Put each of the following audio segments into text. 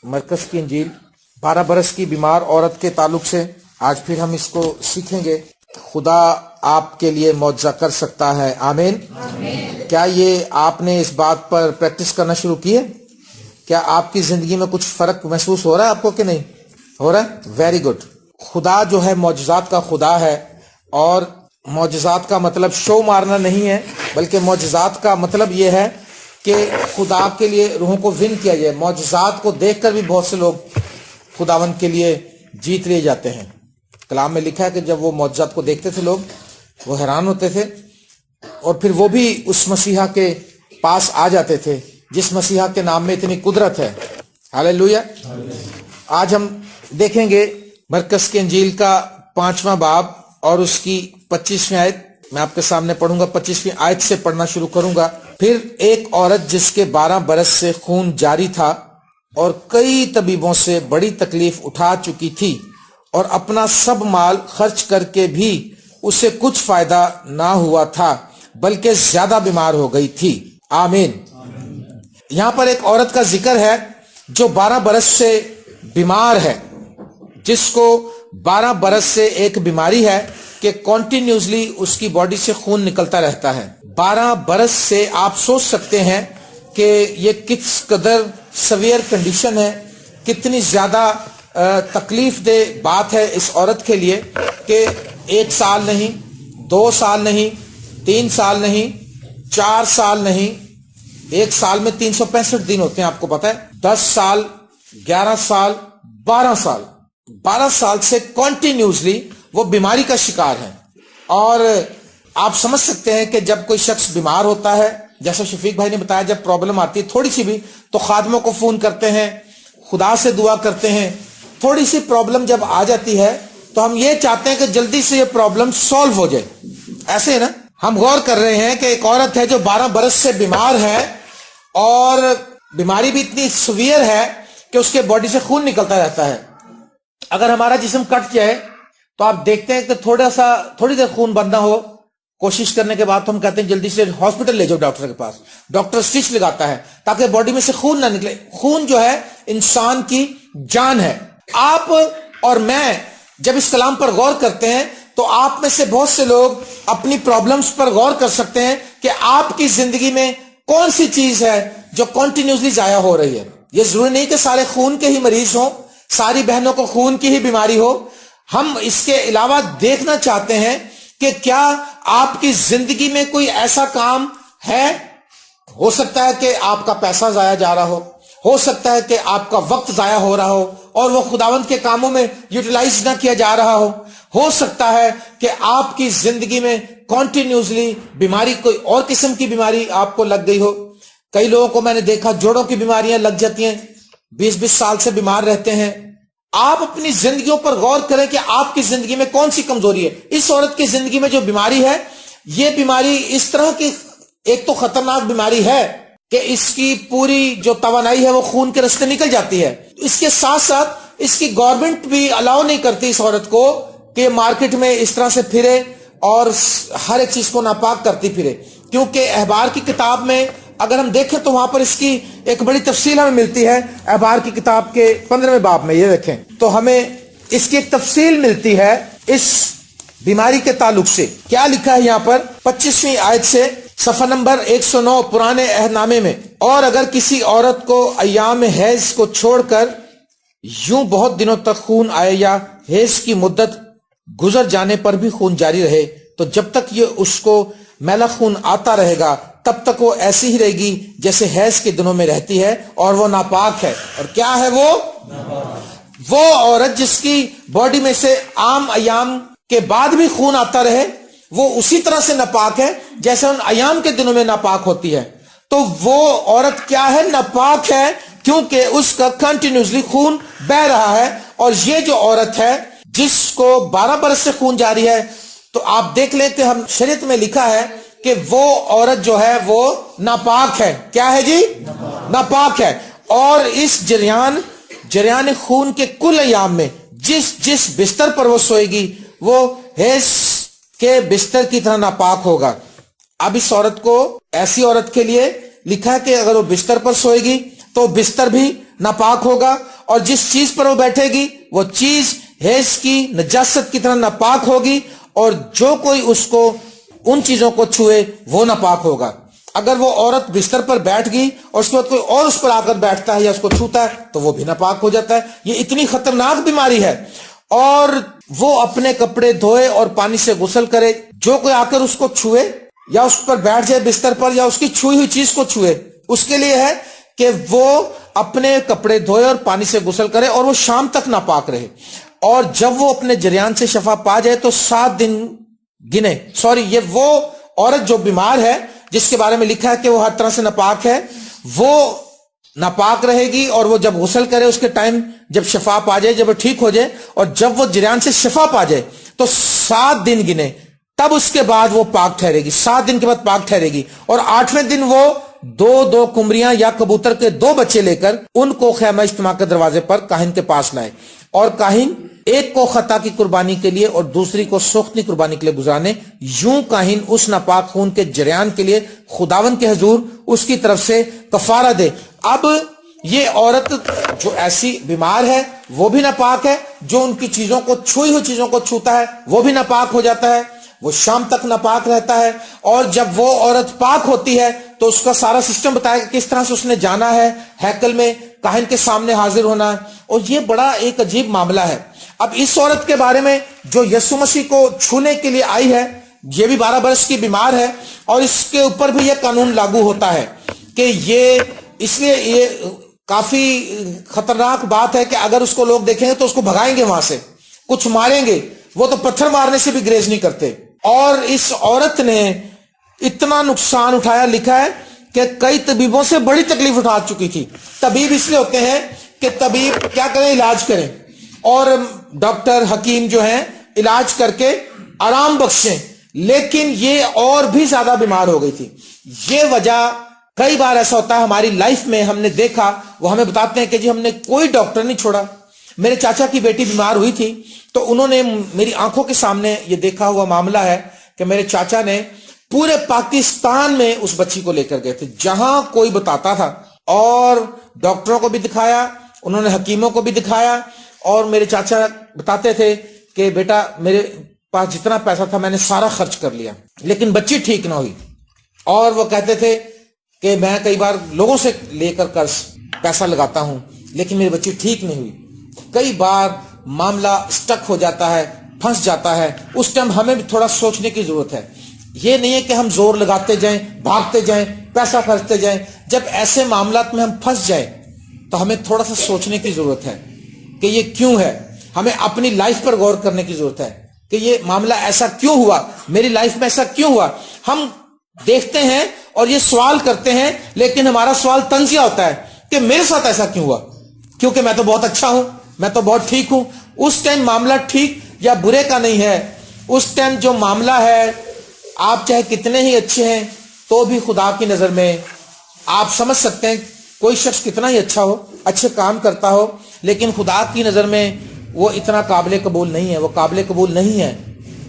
مرکز کی انجیل 12 برس کی بیمار عورت کے تعلق سے آج پھر ہم اس کو سیکھیں گے. خدا آپ کے لیے معجزہ کر سکتا ہے. آمین. کیا یہ آپ نے اس بات پر پریکٹس کرنا شروع کی ہے؟ کیا آپ کی زندگی میں کچھ فرق محسوس ہو رہا ہے آپ کو کہ نہیں ہو رہا ہے؟ Very good. خدا جو ہے معجزات کا خدا ہے، اور معجزات کا مطلب شو مارنا نہیں ہے، بلکہ معجزات کا مطلب یہ ہے کہ خدا کے لیے روحوں کو ون کیا جائے. معجزات کو دیکھ کر بھی بہت سے لوگ خداوند کے لیے جیت لیے جاتے ہیں. کلام میں لکھا ہے کہ جب وہ معجزات کو دیکھتے تھے لوگ وہ حیران ہوتے تھے، اور پھر وہ بھی اس مسیحا کے پاس آ جاتے تھے جس مسیحا کے نام میں اتنی قدرت ہے. ہاللیلویا. آج ہم دیکھیں گے مرکز کی انجیل کا 5واں باب اور اس کی 25ویں آیت. میں آپ کے سامنے پڑھوں گا. 25ویں آیت سے پڑھنا شروع کروں گا. پھر ایک عورت جس کے 12 برس سے خون جاری تھا اور کئی طبیبوں سے بڑی تکلیف اٹھا چکی تھی، اور اپنا سب مال خرچ کر کے بھی اسے کچھ فائدہ نہ ہوا تھا، بلکہ زیادہ بیمار ہو گئی تھی. آمین. یہاں پر ایک عورت کا ذکر ہے جو 12 برس سے بیمار ہے، جس کو 12 برس سے ایک بیماری ہے کہ کنٹینیوسلی اس کی باڈی سے خون نکلتا رہتا ہے. 12 برس سے آپ سوچ سکتے ہیں کہ یہ کس قدر سویئر کنڈیشن ہے، کتنی زیادہ تکلیف دہ بات ہے اس عورت کے لیے کہ 1 سال نہیں، 2 سال نہیں، 3 سال نہیں، 4 سال نہیں. 1 سال میں 365 دن ہوتے ہیں، آپ کو پتا ہے. 10 سال، 11 سال، 12 سال، 12 سال سے کنٹینیوسلی وہ بیماری کا شکار ہے. اور آپ سمجھ سکتے ہیں کہ جب کوئی شخص بیمار ہوتا ہے، جیسا شفیق بھائی نے بتایا، جب پرابلم آتی ہے تھوڑی سی بھی تو خادموں کو فون کرتے ہیں، خدا سے دعا کرتے ہیں. تھوڑی سی پرابلم جب آ جاتی ہے تو ہم یہ چاہتے ہیں کہ جلدی سے یہ پرابلم سولو ہو جائے. ایسے ہے نا. ہم غور کر رہے ہیں کہ ایک عورت ہے جو 12 برس سے بیمار ہے، اور بیماری بھی اتنی سویئر ہے کہ اس کے باڈی سے خون نکلتا رہتا ہے. اگر ہمارا جسم کٹ جائے تو آپ دیکھتے ہیں کہ تھوڑی دیر خون بندہ ہو، کوشش کرنے کے بعد ہم کہتے ہیں جلدی سے ہاسپٹل لے جاؤ ڈاکٹر کے پاس. ڈاکٹر سٹچ لگاتا ہے تاکہ باڈی میں سے خون نہ نکلے. خون جو ہے انسان کی جان ہے. آپ اور میں جب اس کلام پر غور کرتے ہیں تو آپ میں سے بہت سے لوگ اپنی پرابلمز پر غور کر سکتے ہیں کہ آپ کی زندگی میں کون سی چیز ہے جو کنٹینیوسلی ضائع ہو رہی ہے. یہ ضروری نہیں کہ سارے خون کے ہی مریض ہوں، ساری بہنوں کو خون کی ہی بیماری ہو. ہم اس کے علاوہ دیکھنا چاہتے ہیں کہ کیا آپ کی زندگی میں کوئی ایسا کام ہے. ہو سکتا ہے کہ آپ کا پیسہ ضائع جا رہا ہو سکتا ہے کہ آپ کا وقت ضائع ہو رہا ہو اور وہ خداوند کے کاموں میں یوٹیلائز نہ کیا جا رہا ہو سکتا ہے کہ آپ کی زندگی میں کنٹینیوسلی بیماری، کوئی اور قسم کی بیماری آپ کو لگ گئی ہو. کئی لوگوں کو میں نے دیکھا جوڑوں کی بیماریاں لگ جاتی ہیں، 20 سال سے بیمار رہتے ہیں. آپ اپنی زندگیوں پر غور کریں کہ آپ کی زندگی میں کون سی کمزوری ہے. اس عورت کی زندگی میں جو بیماری ہے، یہ بیماری اس طرح کی ایک تو خطرناک بیماری ہے کہ اس کی پوری جو توانائی ہے وہ خون کے راستے نکل جاتی ہے. اس کے ساتھ ساتھ اس کی گورنمنٹ بھی الاؤ نہیں کرتی اس عورت کو کہ مارکیٹ میں اس طرح سے پھرے اور ہر ایک چیز کو ناپاک کرتی پھرے. کیونکہ احبار کی کتاب میں اگر ہم دیکھیں تو وہاں پر اس کی ایک بڑی تفصیل ہمیں ملتی ہے. احبار کی کتاب کے 15ویں باب میں یہ دیکھیں تو ہمیں اس کی ایک تفصیل ملتی ہے اس بیماری کے تعلق سے. کیا لکھا ہے یہاں پر 25ویں آیت سے صفحہ نمبر 109 پرانے عہد نامے میں. اور اگر کسی عورت کو ایام حیض کو چھوڑ کر یوں بہت دنوں تک خون آئے یا حیض کی مدت گزر جانے پر بھی خون جاری رہے، تو جب تک یہ اس کو میلا خون آتا رہے گا تب تک وہ ایسی ہی رہے گی جیسے حیض کے دنوں میں رہتی ہے، اور وہ ناپاک ہے. اور کیا ہے وہ عورت جس کی باڈی میں سے عام ایام کے بعد بھی خون آتا رہے، وہ اسی طرح سے ناپاک ہے جیسے ان ایام کے دنوں میں ناپاک ہوتی ہے. تو وہ عورت کیا ہے؟ ناپاک ہے، کیونکہ اس کا کنٹینیوسلی خون بہ رہا ہے. اور یہ جو عورت ہے جس کو 12 برس سے خون جاری ہے، تو آپ دیکھ لیں کہ ہم شریعت میں لکھا ہے کہ وہ عورت جو ہے وہ ناپاک ہے. کیا ہے جی؟ ناپاک ہے. اور اس جریان خون کے کل ایام میں جس بستر پر وہ سوئے گی وہ حیض کے بستر کی طرح ناپاک ہوگا. اب اس عورت کو، ایسی عورت کے لیے لکھا ہے کہ اگر وہ بستر پر سوئے گی تو بستر بھی ناپاک ہوگا، اور جس چیز پر وہ بیٹھے گی وہ چیز حیض کی نجاست کی طرح ناپاک ہوگی، اور جو کوئی اس کو ان چیزوں کو چھوئے وہ ناپاک ہوگا۔ اگر وہ عورت بستر پر بیٹھ گئی اور اس کے بعد کوئی اور اس پر آ کر بیٹھتا ہے یا اس کو چھوتا ہے تو وہ بھی ناپاک ہو جاتا ہے۔ یہ اتنی خطرناک بیماری ہے، اور وہ اپنے کپڑے دھوئے اور پانی سے غسل کرے۔ جو کوئی آ کر اس کو چھوئے یا اس پر بیٹھ جائے بستر پر یا اس کی چھوئی ہوئی چیز کو چھوئے، اس کے لیے ہے کہ وہ اپنے کپڑے دھوئے اور پانی سے غسل کرے اور وہ شام تک ناپاک رہے، اور جب وہ اپنے جریان سے شفا پا جائے تو 7 دن گنے۔ یہ وہ عورت جو بیمار ہے، جس کے بارے میں لکھا ہے کہ وہ ہر طرح سے ناپاک ہے، وہ ناپاک رہے گی، اور وہ جب غسل کرے اس کے ٹائم جب شفا پا جائے، جب وہ ٹھیک ہو جائے، اور جب وہ جریان سے شفا پا جائے تو 7 دن گنے، تب اس کے بعد وہ پاک ٹھہرے گی۔ 7 دن کے بعد پاک ٹھہرے گی، اور 8ویں دن وہ 2 کمریاں یا کبوتر کے 2 بچے لے کر ان کو خیمہ اجتماع کے دروازے پر کاہن کے پاس لائے، اور کاہن ایک کو خطا کی قربانی کے لیے اور دوسری کو سوختنی قربانی کے لیے گزارنے، یوں کاہن اس ناپاک خون کے جریان کے لیے خداوند کے حضور اس کی طرف سے کفارہ دے۔ اب یہ عورت جو ایسی بیمار ہے وہ بھی ناپاک ہے، جو ان کی چیزوں کو چھوئی ہوئی چیزوں کو چھوتا ہے وہ بھی ناپاک ہو جاتا ہے، وہ شام تک ناپاک رہتا ہے۔ اور جب وہ عورت پاک ہوتی ہے تو اس کا سارا سسٹم بتایا کہ کس طرح سے اس نے جانا ہے ہیکل میں، کاہن کے سامنے حاضر ہونا ہے، اور یہ بڑا ایک عجیب معاملہ ہے۔ اب اس عورت کے بارے میں جو یسوع مسیح کو چھونے کے لیے آئی ہے، یہ بھی 12 برس کی بیمار ہے، اور اس کے اوپر بھی یہ قانون لاگو ہوتا ہے کہ یہ اس لیے یہ کافی خطرناک بات ہے کہ اگر اس کو لوگ دیکھیں گے تو اس کو بھگائیں گے، وہاں سے کچھ ماریں گے، وہ تو پتھر مارنے سے بھی گریز نہیں کرتے۔ اور اس عورت نے اتنا نقصان اٹھایا، لکھا ہے کہ کئی طبیبوں سے بڑی تکلیف اٹھا چکی تھی۔ طبیب اس لیے ہوتے ہیں کہ طبیب کیا کریں، علاج کریں، اور ڈاکٹر حکیم جو ہیں علاج کر کے آرام بخشیں، لیکن یہ اور بھی زیادہ بیمار ہو گئی تھی۔ یہ وجہ کئی بار ایسا ہوتا ہے ہماری لائف میں، ہم نے دیکھا، وہ ہمیں بتاتے ہیں کہ جی ہم نے کوئی ڈاکٹر نہیں چھوڑا۔ میرے چاچا کی بیٹی بیمار ہوئی تھی تو انہوں نے میری آنکھوں کے سامنے یہ دیکھا ہوا معاملہ ہے کہ میرے چاچا نے پورے پاکستان میں اس بچی کو لے کر گئے تھے، جہاں کوئی بتاتا تھا، اور ڈاکٹروں کو بھی دکھایا، انہوں نے حکیموں کو بھی دکھایا، اور میرے چاچا بتاتے تھے کہ بیٹا میرے پاس جتنا پیسہ تھا میں نے سارا خرچ کر لیا، لیکن بچی ٹھیک نہ ہوئی۔ اور وہ کہتے تھے کہ میں کئی بار لوگوں سے لے کر قرض پیسہ لگاتا ہوں لیکن میری بچی ٹھیک نہیں ہوئی۔ کئی بار معاملہ سٹک ہو جاتا ہے، پھنس جاتا ہے، اس ٹائم ہمیں بھی تھوڑا سوچنے کی ضرورت ہے۔ یہ نہیں ہے کہ ہم زور لگاتے جائیں، بھاگتے جائیں، پیسہ خرچتے جائیں۔ جب ایسے معاملات میں ہم پھنس جائیں تو ہمیں تھوڑا سا سوچنے کی ضرورت ہے کہ یہ کیوں ہے۔ ہمیں اپنی لائف پر غور کرنے کی ضرورت ہے کہ یہ معاملہ ایسا کیوں ہوا، میری لائف میں ایسا کیوں ہوا۔ ہم دیکھتے ہیں اور یہ سوال کرتے ہیں، لیکن ہمارا سوال طنزیہ ہوتا ہے کہ میرے ساتھ ایسا کیوں ہوا، کیونکہ میں تو بہت اچھا ہوں، میں تو بہت ٹھیک ہوں۔ اس ٹائم معاملہ ٹھیک یا برے کا نہیں ہے، اس ٹائم جو معاملہ ہے، آپ چاہے کتنے ہی اچھے ہیں تو بھی خدا کی نظر میں آپ سمجھ سکتے ہیں کوئی شخص کتنا ہی اچھا ہو، اچھے کام کرتا ہو، لیکن خدا کی نظر میں وہ اتنا قابل قبول نہیں ہے، وہ قابل قبول نہیں ہے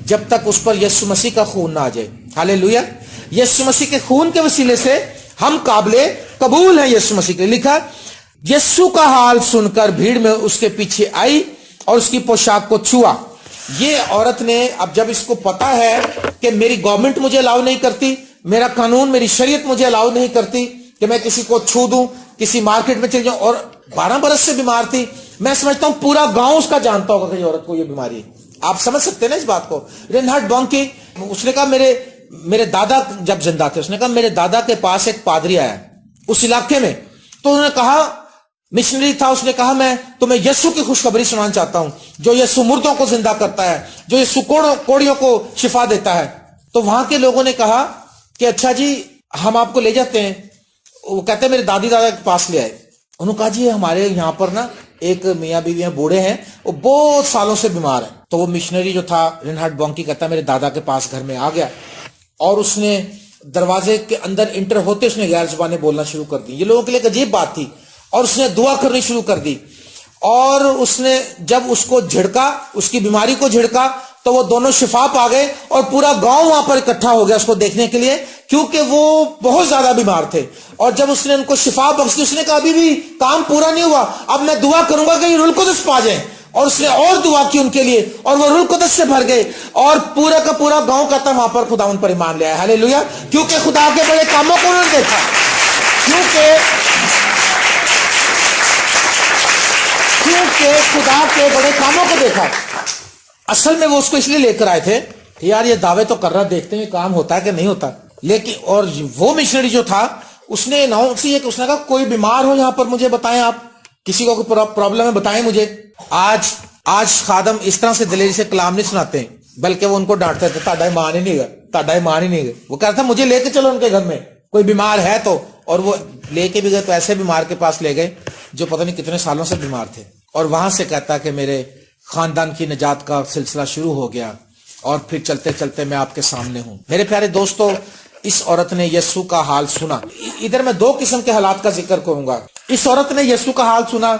جب تک اس پر یسوع مسیح کا خون نہ آ جائے۔ ہاللیلویا۔ یسوع مسیح کے خون کے وسیلے سے ہم قابل قبول ہیں یسوع مسیح کے۔ لکھا یسوع کا حال سن کر بھیڑ میں اس کے پیچھے آئی اور اس کی پوشاک کو چھوا۔ یہ عورت نے اب جب اس کو پتا ہے کہ میری گورنمنٹ مجھے الاؤ نہیں کرتی، میرا قانون، میری شریعت مجھے الاؤ نہیں کرتی کہ میں کسی کو چھو دوں، کسی مارکیٹ میں چل جاؤں، اور 12 برس سے بیمار تھی، میں سمجھتا ہوں پورا گاؤں اس کا جانتا ہوگا کہ یہ عورت کو یہ بیماری ہے۔ آپ سمجھ سکتے ہیں نا اس بات کو۔ رینہارڈ بونکی، اس نے کہا میرے دادا جب زندہ تھے، اس نے کہا میرے دادا کے پاس ایک پادری آیا اس علاقے میں، تو انہوں نے کہا، مشنری تھا، اس نے کہا میں تمہیں یسوع کی خوشخبری سنانا چاہتا ہوں، جو یسوع مردوں کو زندہ کرتا ہے، جو یسوع کوڑیوں کو شفا دیتا ہے۔ تو وہاں کے لوگوں نے کہا کہ اچھا جی ہم آپ کو لے جاتے ہیں۔ وہ کہتے ہیں میرے دادی دادا کے پاس لے آئے۔ انہوں نے کہا جی ہمارے یہاں پر نا ایک میاں بیوی ہیں، بوڑھے ہیں، وہ بہت سالوں سے بیمار ہیں۔ تو وہ مشنری جو تھا رینہارڈ بونکی کہتا ہے میرے دادا کے پاس گھر میں آ گیا، اور اس نے دروازے کے اندر انٹر ہوتے اس نے غیر زبانیں بولنا شروع کر دی۔ یہ لوگوں کے لیے ایک عجیب بات تھی، اور اس نے دعا کرنی شروع کر دی، اور اس نے جب اس کو جھڑکا، اس کی بیماری کو جھڑکا، تو وہ دونوں شفا پا گئے اور پورا گاؤں وہاں پر اکٹھا ہو گیا اس کو دیکھنے کے لیے، کیونکہ وہ بہت زیادہ بیمار تھے. اور جب اس نے ان کو شفا بخش دی، اس نے کہا ابھی بھی کام پورا نہیں ہوا، اب میں دعا کروں گا کہ یہ روح القدس پا جائیں. اور اس نے اور دعا کی ان کے لیے اور وہ روح القدس سے بھر گئے اور پورا کا پورا گاؤں کہتا وہاں پر خداوند پر ایمان لے آیا. ہاللیلویا. کیونکہ خدا کے بڑے کاموں کو انہوں نے دیکھا، کیونکہ خدا کے بڑے کاموں کو دیکھا. اصل میں وہ اس کو اس لیے لے کر آئے تھے کہ یار یہ دعوے تو کر رہا، دیکھتے ہیں کام ہوتا ہے کہ نہیں ہوتا. لیکن اور وہ مشنری جو تھا اس نے اناؤنس یہ کہ اس نے کہا کوئی بیمار ہو یہاں پر مجھے بتائیں، آپ کسی کو کوئی پرابلم ہے بتائیں مجھے. آج خادم اس طرح سے دلیری سے کلام نہیں سناتے ہیں، بلکہ وہ ان کو ڈانٹتے تھے، تاڈا ایمان ہی نہیں گا، تاڈا ایمان ہی نہیں گا. وہ کہتا تھا مجھے لے کے چلو ان کے گھر میں، کوئی بیمار ہے تو. اور وہ لے کے بھی گئے تو ایسے بیمار کے پاس لے گئے جو پتہ نہیں کتنے سالوں سے بیمار تھے. اور وہاں سے کہتا کہ میرے خاندان کی نجات کا سلسلہ شروع ہو گیا اور پھر چلتے چلتے میں آپ کے سامنے ہوں. میرے پیارے دوستو، اس عورت نے یسوع کا حال سنا. ادھر میں دو قسم کے حالات کا ذکر کروں گا. اس عورت نے یسوع کا حال سنا.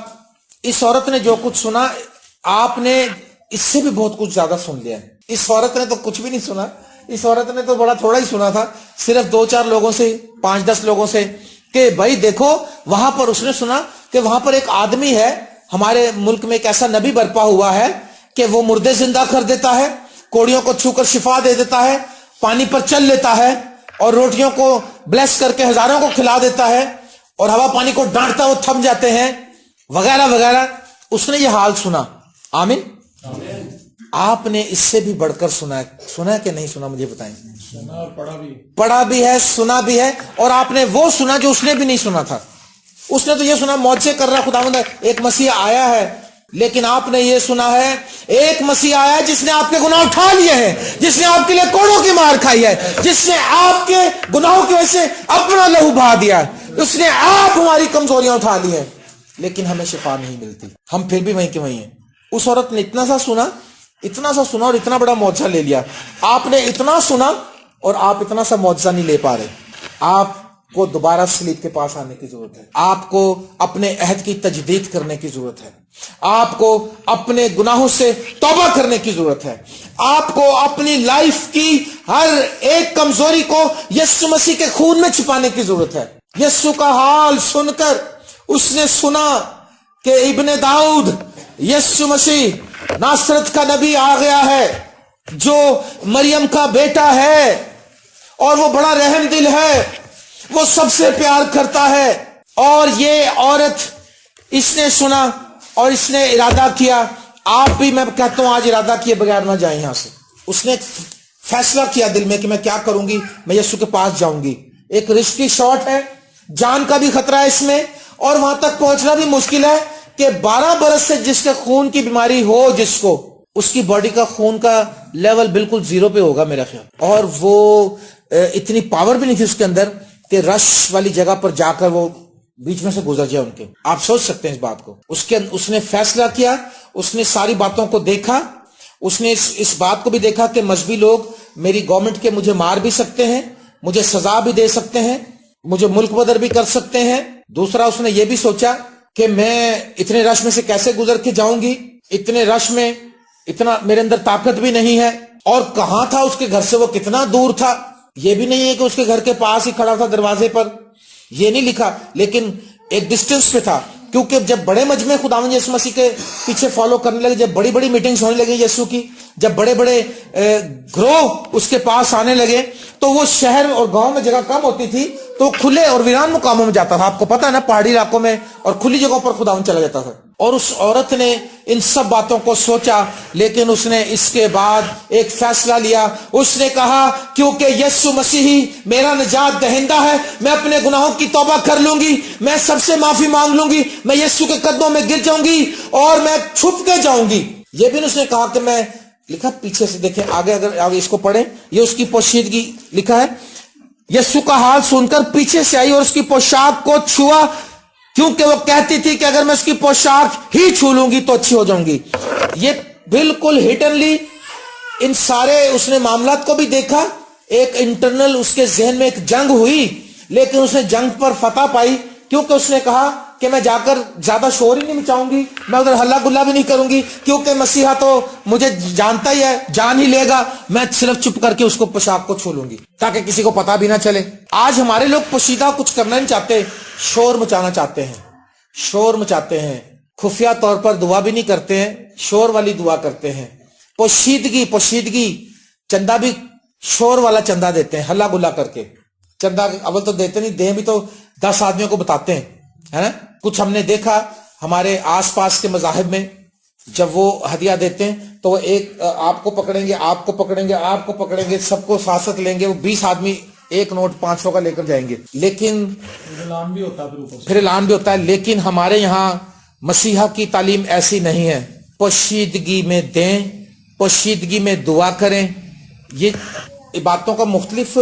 اس عورت نے جو کچھ سنا آپ نے اس سے بھی بہت کچھ زیادہ سن لیا. اس عورت نے تو کچھ بھی نہیں سنا. اس عورت نے تو بڑا تھوڑا ہی سنا تھا، صرف 2-4 لوگوں سے، 5-10 لوگوں سے، کہ بھائی دیکھو وہاں پر اس نے سنا کہ وہاں پر ایک آدمی ہے، ہمارے ملک میں ایک ایسا نبی برپا ہوا ہے کہ وہ مردے زندہ کر دیتا ہے، کوڑیوں کو چھو کر شفا دے دیتا ہے، پانی پر چل لیتا ہے اور روٹیوں کو بلیس کر کے ہزاروں کو کھلا دیتا ہے اور ہوا پانی کو ڈانٹتا وہ تھم جاتے ہیں وغیرہ وغیرہ. اس نے یہ حال سنا. آمین. آپ نے اس سے بھی بڑھ کر سنا ہے کہ نہیں سنا؟ مجھے بتائیں. سنا اور پڑھا بھی ہے، سنا بھی ہے. اور آپ نے وہ سنا جو اس نے بھی نہیں سنا تھا. اس نے تو یہ سنا معجزے کر رہا خداوند، ایک مسیح آیا ہے. لیکن آپ نے یہ سنا ہے ایک مسیح آیا ہے جس نے آپ کے گناہ اٹھا لیے ہیں، جس نے آپ کے لیے کوڑوں کی مار کھائی ہے، جس نے آپ کے گناہوں کی وجہ سے اپنا لہو بہا دیا ہے. اس نے آپ ہماری کمزوریاں اٹھا لی ہیں، لیکن ہمیں شفا نہیں ملتی، ہم پھر بھی وہیں کے وہیں ہیں. اس عورت نے اتنا سا سنا اور اتنا بڑا معجزہ لے لیا. آپ نے اتنا سنا اور آپ اتنا سا معجزہ نہیں لے پا رہے. آپ کو دوبارہ سلیب کے پاس آنے کی ضرورت ہے. آپ کو اپنے عہد کی تجدید کرنے کی ضرورت ہے. آپ کو اپنے گناہوں سے توبہ کرنے کی ضرورت ہے. آپ کو اپنی لائف کی ہر ایک کمزوری کو یسوع مسیح کے خون میں چھپانے کی ضرورت ہے. یسوع کا حال سن کر اس نے سنا کہ ابن داؤد یسوع مسیح ناصرت کا نبی آ گیا ہے، جو مریم کا بیٹا ہے اور وہ بڑا رحم دل ہے، وہ سب سے پیار کرتا ہے. اور یہ عورت اس نے سنا اور اس نے ارادہ کیا. آپ بھی میں کہتا ہوں آج ارادہ کیے بغیر نہ جائیں یہاں سے. اس نے ایک فیصلہ کیا دل میں کہ میں کیا کروں گی، میں یسوع کے پاس جاؤں گی. ایک رسکی شاٹ ہے، جان کا بھی خطرہ ہے اس میں، اور وہاں تک پہنچنا بھی مشکل ہے کہ 12 برس سے جس کے خون کی بیماری ہو، جس کو اس کی باڈی کا خون کا لیول بالکل 0 پہ ہوگا میرا خیال. اور وہ اتنی پاور بھی نہیں تھی اس کے اندر کہ رش والی جگہ پر جا کر وہ بیچ میں سے گزر جائے ان کے. آپ سوچ سکتے ہیں اس بات کو. اس نے فیصلہ کیا، اس نے ساری باتوں کو دیکھا. اس نے اس بات کو بھی دیکھا کہ مذہبی لوگ میری گورنمنٹ کے مجھے مار بھی سکتے ہیں، مجھے سزا بھی دے سکتے ہیں، مجھے ملک بدر بھی کر سکتے ہیں. دوسرا اس نے یہ بھی سوچا کہ میں اتنے رش میں سے کیسے گزر کے جاؤں گی، اتنے رش میں اتنا میرے اندر طاقت بھی نہیں ہے. اور کہاں تھا اس کے گھر سے، وہ کتنا دور تھا. یہ بھی نہیں ہے کہ اس کے گھر کے پاس ہی کھڑا تھا دروازے پر، یہ نہیں لکھا، لیکن ایک ڈسٹنس پہ تھا. کیونکہ جب بڑے مجمع خداوند یسوع مسیح کے پیچھے فالو کرنے لگے، جب بڑی بڑی میٹنگز ہونے لگی یسوع کی، جب بڑے بڑے گروہ اس کے پاس آنے لگے، تو وہ شہر اور گاؤں میں جگہ کم ہوتی تھی تو کھلے اور ویران مقاموں میں جاتا تھا. آپ کو پتا ہے نا، پہاڑی علاقوں میں اور کھلی جگہوں پر خداوند چلا جاتا تھا. اور اس عورت نے ان سب باتوں کو سوچا، لیکن اس نے اس کے بعد ایک فیصلہ لیا. اس نے کہا کیونکہ یسوع مسیح میرا نجات دہندہ ہے، میں اپنے گناہوں کی توبہ کر لوں گی، میں سب سے معافی مانگ لوں گی، میں یسوع کے قدموں میں گر جاؤں گی اور میں چھپ کے جاؤں گی. یہ بھی اس نے کہا کہ میں، لکھا پیچھے سے دیکھیں آگے، اگر آگے اس کو پڑھیں، یہ اس کی پوشیدگی لکھا ہے. یسوع کا حال سن کر پیچھے سے آئی اور اس کی پوشاک کو چھوا، کیونکہ وہ کہتی تھی کہ اگر میں اس کی پوشاک ہی چھو لوں گی تو اچھی ہو جاؤں گی. یہ بالکل ہڈنلی ان سارے اس نے معاملات کو بھی دیکھا. ایک انٹرنل اس کے ذہن میں ایک جنگ ہوئی، لیکن اس نے جنگ پر فتح پائی، کیونکہ اس نے کہا کہ میں جا کر زیادہ شور ہی نہیں مچاؤں گی, میں ادھر ہلا گلا بھی نہیں کروں گی, کیونکہ مسیحا تو مجھے جانتا ہی ہے, جان ہی لے گا. میں صرف چپ کر کے اس کو پوشاک کو چھو لوں گی تاکہ کسی کو پتا بھی نہ چلے. آج ہمارے لوگ پوشیدہ کچھ کرنا نہیں چاہتے, شور مچانا چاہتے ہیں, شور مچاتے ہیں, خفیہ طور پر دعا بھی نہیں کرتے ہیں, شور والی دعا کرتے ہیں. پوشیدگی چندہ بھی شور والا چندہ دیتے ہیں, ہلا گلا کر کے. چندہ اول تو دیتے نہیں, دیں بھی تو 10 آدمیوں کو بتاتے ہیں, ہے نا. کچھ ہم نے دیکھا ہمارے آس پاس کے مذاہب میں, جب وہ ہدیہ دیتے ہیں تو وہ ایک آپ کو پکڑیں گے, آپ کو پکڑیں گے, آپ کو پکڑیں گے, سب کو ساتھ ساتھ لیں گے. وہ 20 آدمی ایک نوٹ 500 کا لے کر جائیں گے. لیکن پھر اعلان بھی ہوتا ہے. لیکن ہمارے یہاں مسیحا کی تعلیم ایسی نہیں ہے. پوشیدگی میں دیں, پوشیدگی میں دعا کریں. یہ عبادتوں کا مختلف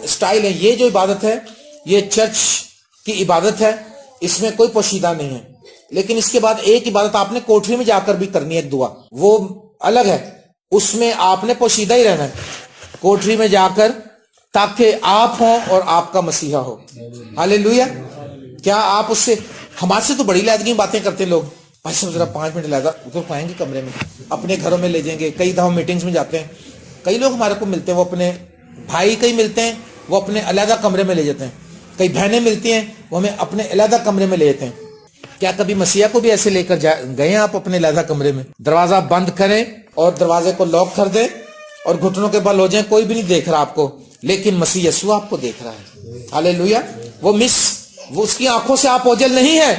سٹائل ہے. یہ جو عبادت ہے یہ چرچ کی عبادت ہے, اس میں کوئی پوشیدہ نہیں ہے. لیکن اس کے بعد ایک عبادت آپ نے کوٹری میں جا کر بھی کرنی ہے, ایک دعا, وہ الگ ہے. اس میں آپ نے پوشیدہ ہی رہنا ہے کوٹری میں جا کر, تاکہ آپ ہوں اور آپ کا مسیحا ہو. ہاللیلویا. کیا آپ اس سے, ہمارے سے تو بڑی علیحدگی باتیں کرتے لوگ. بھائی صاحب ذرا 5 منٹ علیحدہ ادھر پائیں گے کمرے میں, اپنے گھروں میں لے جائیں گے. کئی دفعہ میٹنگز میں جاتے ہیں, کئی لوگ ہمارے کو ملتے ہیں, وہ اپنے بھائی کئی ملتے ہیں, وہ اپنے علیحدہ کمرے میں لے جاتے ہیں. کئی بہنیں ملتی ہیں, وہ ہمیں اپنے علیحدہ کمرے میں لے جاتے ہیں. کیا کبھی مسیحا کو بھی ایسے لے کر گئے ہیں آپ اپنے علیحدہ کمرے میں؟ دروازہ بند کریں اور دروازے کو لاک کر دیں اور گھٹنوں کے بل ہو جائیں, کوئی بھی نہیں دیکھ رہا آپ کو, لیکن مسیح یسوع آپ کو دیکھ رہا ہے. ہاللیلویا. وہ اس کی آنکھوں سے آپ اوجھل نہیں ہے.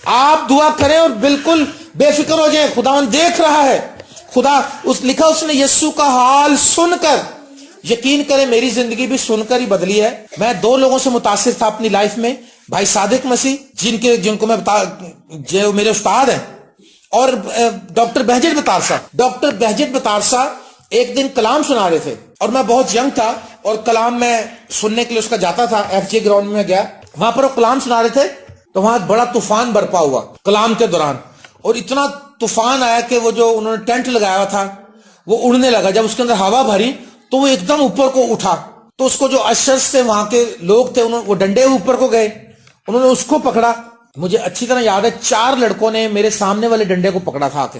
آپ دعا کریں اور بالکل بے فکر ہو جائیں, خداوند دیکھ رہا ہے. خدا لکھا اس نے یسوع کا حال سن کر, یقین کریں میری زندگی بھی سن کر ہی بدلی ہے. میں 2 لوگوں سے متاثر تھا اپنی لائف میں, بھائی صادق مسیح جن کو میں جو میرے استاد ہیں, اور ڈاکٹر بہجت بتارسا. ڈاکٹر بہجت بتارسا ایک دن کلام سنا رہے تھے, اور میں بہت ینگ تھا, اور کلام میں سننے کے لیے اس کا جاتا تھا. FJ گراؤنڈ میں گیا, وہاں پر وہ کلام سنا رہے تھے, تو وہاں بڑا طوفان برپا ہوا کلام کے دوران, اور اتنا طوفان آیا کہ وہ جو انہوں نے ٹینٹ لگایا ہوا تھا وہ اڑنے لگا. جب اس کے اندر ہوا بھری تو وہ ایک دم اوپر کو اٹھا, تو اس کو جو اشرز تھے, وہاں کے لوگ تھے, وہ ڈنڈے اوپر کو گئے, انہوں نے اس کو پکڑا. مجھے اچھی طرح یاد ہے 4 لڑکوں نے میرے سامنے والے ڈنڈے کو پکڑا تھا آ کے,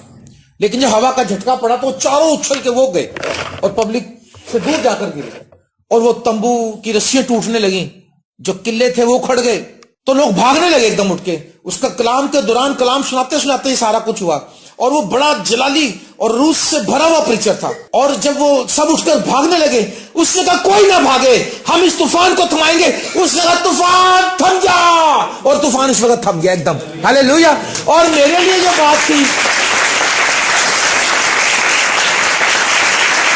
لیکن جب ہوا کا جھٹکا پڑا تو وہ چاروں اچھل کے وہ گئے اور پبلک سے دور جا کر گرے, اور وہ تمبو کی رسیاں ٹوٹنے لگیں, جو قلعے تھے وہ کھڑ گئے, تو لوگ بھاگنے لگے ایک دم اٹھ کے. اس کا کلام کے دوران کلام سناتے سناتے ہی سارا کچھ ہوا, اور وہ بڑا جلالی اور روح سے بھرا ہوا پریچر تھا. اور جب وہ سب اٹھ کر بھاگنے لگے, اس نے کہا کوئی نہ بھاگے, ہم اس طوفان کو تھمائیں گے. اس نے کہا طوفان تھم جا, اور طوفان اس وقت تھم گیا ایک دم. ہاللیلویا. اور میرے لیے جو بات تھی,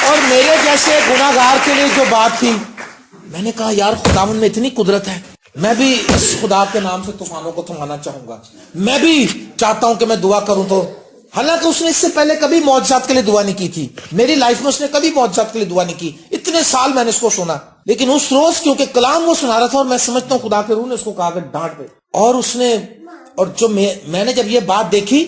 اور میرے جیسے گناہگار کے لیے جو بات تھی, میں نے کہا یار خداوند میں اتنی قدرت ہے, میں بھی اس خدا کے نام سے طوفانوں کو تھمانا چاہوں گا. میں بھی چاہتا ہوں کہ میں دعا کروں. تو حالانکہ اس نے اس سے پہلے کبھی معجزات کے لیے دعا نہیں کی تھی, میری لائف میں اس نے کبھی معجزات کے لیے دعا نہیں کی. اتنے سال میں نے اس کو سنا, لیکن اس روز کیونکہ کلام وہ سنا رہا تھا, اور میں سمجھتا ہوں خدا کے روح نے اس کو کہا کہ ڈانٹ پہ, اور اس نے, اور جو میں نے جب یہ بات دیکھی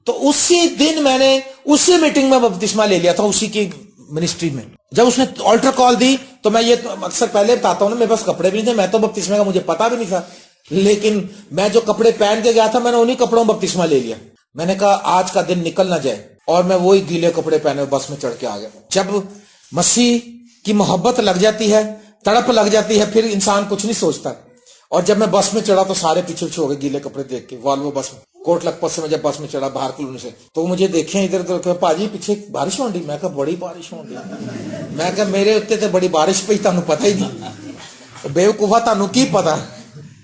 تو اسی دن میں نے اسی میٹنگ میں بپتسمہ لے لیا تھا, اسی کی منسٹری میں. جب اس نے آلٹر کال دی تو میں یہ اکثر پہلے بتاتا ہوں نا, میرے پاس کپڑے بھی نہیں تھے, میں تو بپتسمے کا مجھے پتا بھی نہیں تھا, لیکن میں جو کپڑے پہن کے گیا تھا میں نے انہی کپڑوں میں بپتسمہ لے لیا. میں نے کہا آج کا دن نکل نہ جائے, اور میں وہی گیلے کپڑے پہنے بس میں چڑھ کے آ گیا. جب مسیح کی محبت لگ جاتی ہے, تڑپ لگ جاتی ہے, پھر انسان کچھ نہیں سوچتا. اور جب میں بس میں چڑھا تو سارے پیچھے ہو گئے گیلے کپڑے دیکھ کے. والوو بس میں, کوٹ لکھپت سے میں جب بس میں چڑھا باہر کلونی سے, تو مجھے دیکھیں ادھر ادھر, پاجی پیچھے بارش ہو رہی. میں کہا بڑی بارش ہو رہی. میں کہا میرے اتنے تے بڑی بارش پہ تانوں پتہ ہی نہیں, بیوقوفا تانوں کی پتا.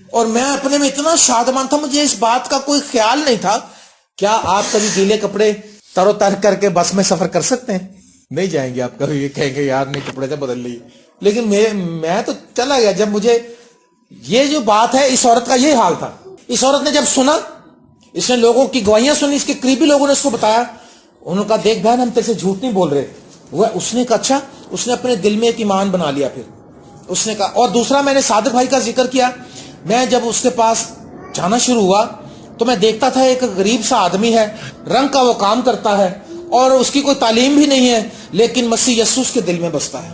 اور میں اپنے میں اتنا شادمان تھا, مجھے اس بات کا کوئی خیال نہیں تھا. کیا آپ کبھی گیلے کپڑے تر و تر کر کے بس میں سفر کر سکتے ہیں؟ نہیں جائیں گے آپ کبھی, کہیں گے یار نہیں کپڑے سے بدل لیے. لیکن میں تو چلا گیا. جب مجھے یہ جو بات ہے, اس عورت کا یہ حال تھا. اس عورت نے جب سنا, اس نے لوگوں کی گواہیاں سنی, اس کے قریبی لوگوں نے اس کو بتایا, انہوں نے کہا دیکھ بہن ہم تیرے سے جھوٹ نہیں بول رہے. وہ اس نے کہا اچھا. اس نے اپنے دل میں ایک ایمان بنا لیا. پھر اس نے کہا, اور دوسرا میں نے صادق بھائی کا ذکر کیا, میں جب اس کے پاس جانا شروع ہوا تو میں دیکھتا تھا ایک غریب سا آدمی ہے, رنگ کا وہ کام کرتا ہے, اور اس کی کوئی تعلیم بھی نہیں ہے, لیکن مسیح یسوع کے دل میں بستا ہے.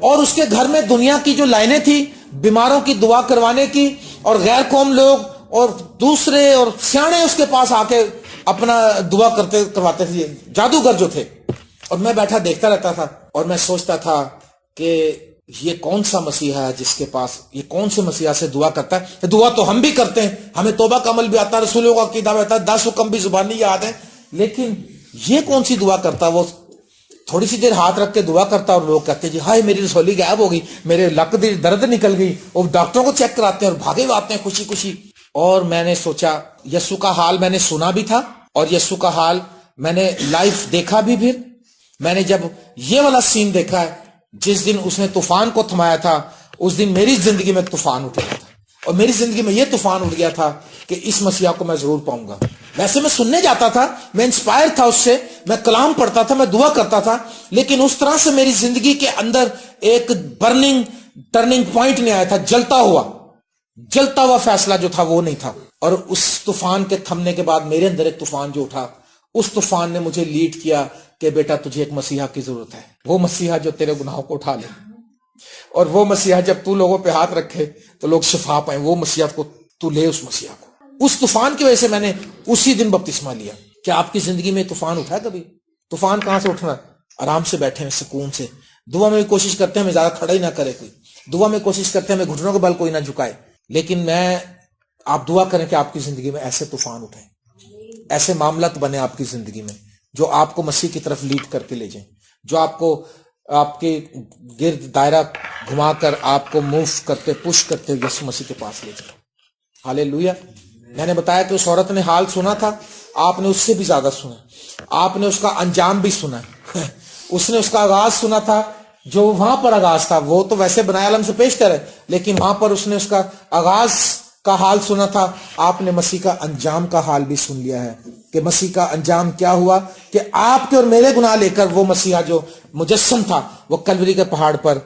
اور اس کے گھر میں دنیا کی جو لائنیں تھی بیماروں کی دعا کروانے کی, اور غیر قوم لوگ اور دوسرے اور سیانے اس کے پاس آ کے اپنا دعا کرواتے تھے، جادوگر جو تھے. اور میں بیٹھا دیکھتا رہتا تھا اور میں سوچتا تھا کہ یہ کون سا مسیحا ہے جس کے پاس، یہ کون سے مسیحا سے دعا کرتا ہے. دعا تو ہم بھی کرتے ہیں، ہمیں توبہ کا عمل بھی آتا ہے، رسولوں کا عقیدہ بھی آتا ہے، 10 حکم بھی زبانی یاد ہے، لیکن یہ کون سی دعا کرتا ہے؟ وہ تھوڑی سی دیر ہاتھ رکھ کے دعا کرتا اور لوگ کہتے ہیں جی ہائے میری رسولی غائب ہو گئی، میرے لک دی درد نکل گئی، اور ڈاکٹروں کو چیک کراتے ہیں اور بھاگے ہوئے آتے ہیں خوشی خوشی. اور میں نے سوچا یسوع کا حال میں نے سنا بھی تھا اور یسوع کا حال میں نے لائف دیکھا بھی. پھر میں نے جب یہ والا سین دیکھا ہے، جس دن اس نے طوفان کو تھمایا تھا اس دن میری زندگی میں طوفان اٹھ گیا تھا، اور میری زندگی میں یہ طوفان اٹھ گیا تھا کہ اس مسیحا کو میں ضرور پاؤں گا. ویسے میں سننے جاتا تھا، میں انسپائر تھا اس سے، میں کلام پڑھتا تھا، میں دعا کرتا تھا، لیکن اس طرح سے میری زندگی کے اندر ایک برننگ ٹرننگ پوائنٹ نہیں آیا تھا. جلتا ہوا فیصلہ جو تھا وہ نہیں تھا. اور اس طوفان کے تھمنے کے بعد میرے اندر ایک طوفان جو اٹھا، اس طوفان نے مجھے لیڈ کیا کہ بیٹا تجھے ایک مسیحا کی ضرورت ہے، وہ مسیحا جو تیرے گناہوں کو اٹھا لے، اور وہ مسیحا جب تو لوگوں پہ ہاتھ رکھے تو لوگ شفا پائیں، وہ مسیحا کو تو لے، اس مسیحا کو. اس طوفان کی وجہ سے میں نے اسی دن بپتسمہ لیا. کیا آپ کی زندگی میں طوفان اٹھا ہے کبھی؟ طوفان کہاں سے اٹھنا؟ آرام سے بیٹھے ہیں سکون سے، دعا میں بھی کوشش کرتے ہیں ہمیں زیادہ کھڑا ہی نہ کرے کوئی، دعا میں کوشش کرتے ہیں ہمیں گھٹنوں کے بل کوئی نہ جھکائے. لیکن آپ دعا کریں کہ آپ کی زندگی میں ایسے طوفان اٹھیں، ایسے معاملات بنے آپ کی زندگی میں جو آپ کو مسیح کی طرف لیڈ کر کے لے جائیں، جو آپ کو آپ کے گرد دائرہ گھما کر آپ کو موو کرتے پش کرتے یسوع مسیح کے پاس لے جائیں. ہالےلویا. میں نے بتایا کہ اس عورت نے حال سنا تھا، آپ نے اس سے بھی زیادہ سنا، آپ نے اس کا انجام بھی سنا. اس نے اس کا آغاز سنا تھا، جو وہاں پر آغاز تھا وہ تو ویسے بنائے عالم سے پیشتر ہے، لیکن وہاں پر اس نے اس کا آغاز کا حال سنا تھا. آپ نے مسیح کا انجام کا حال بھی سن لیا ہے کہ مسیح کا انجام کیا ہوا، کہ آپ کے اور میرے گناہ لے کر وہ مسیحا جو مجسم تھا وہ کلوری کے پہاڑ پر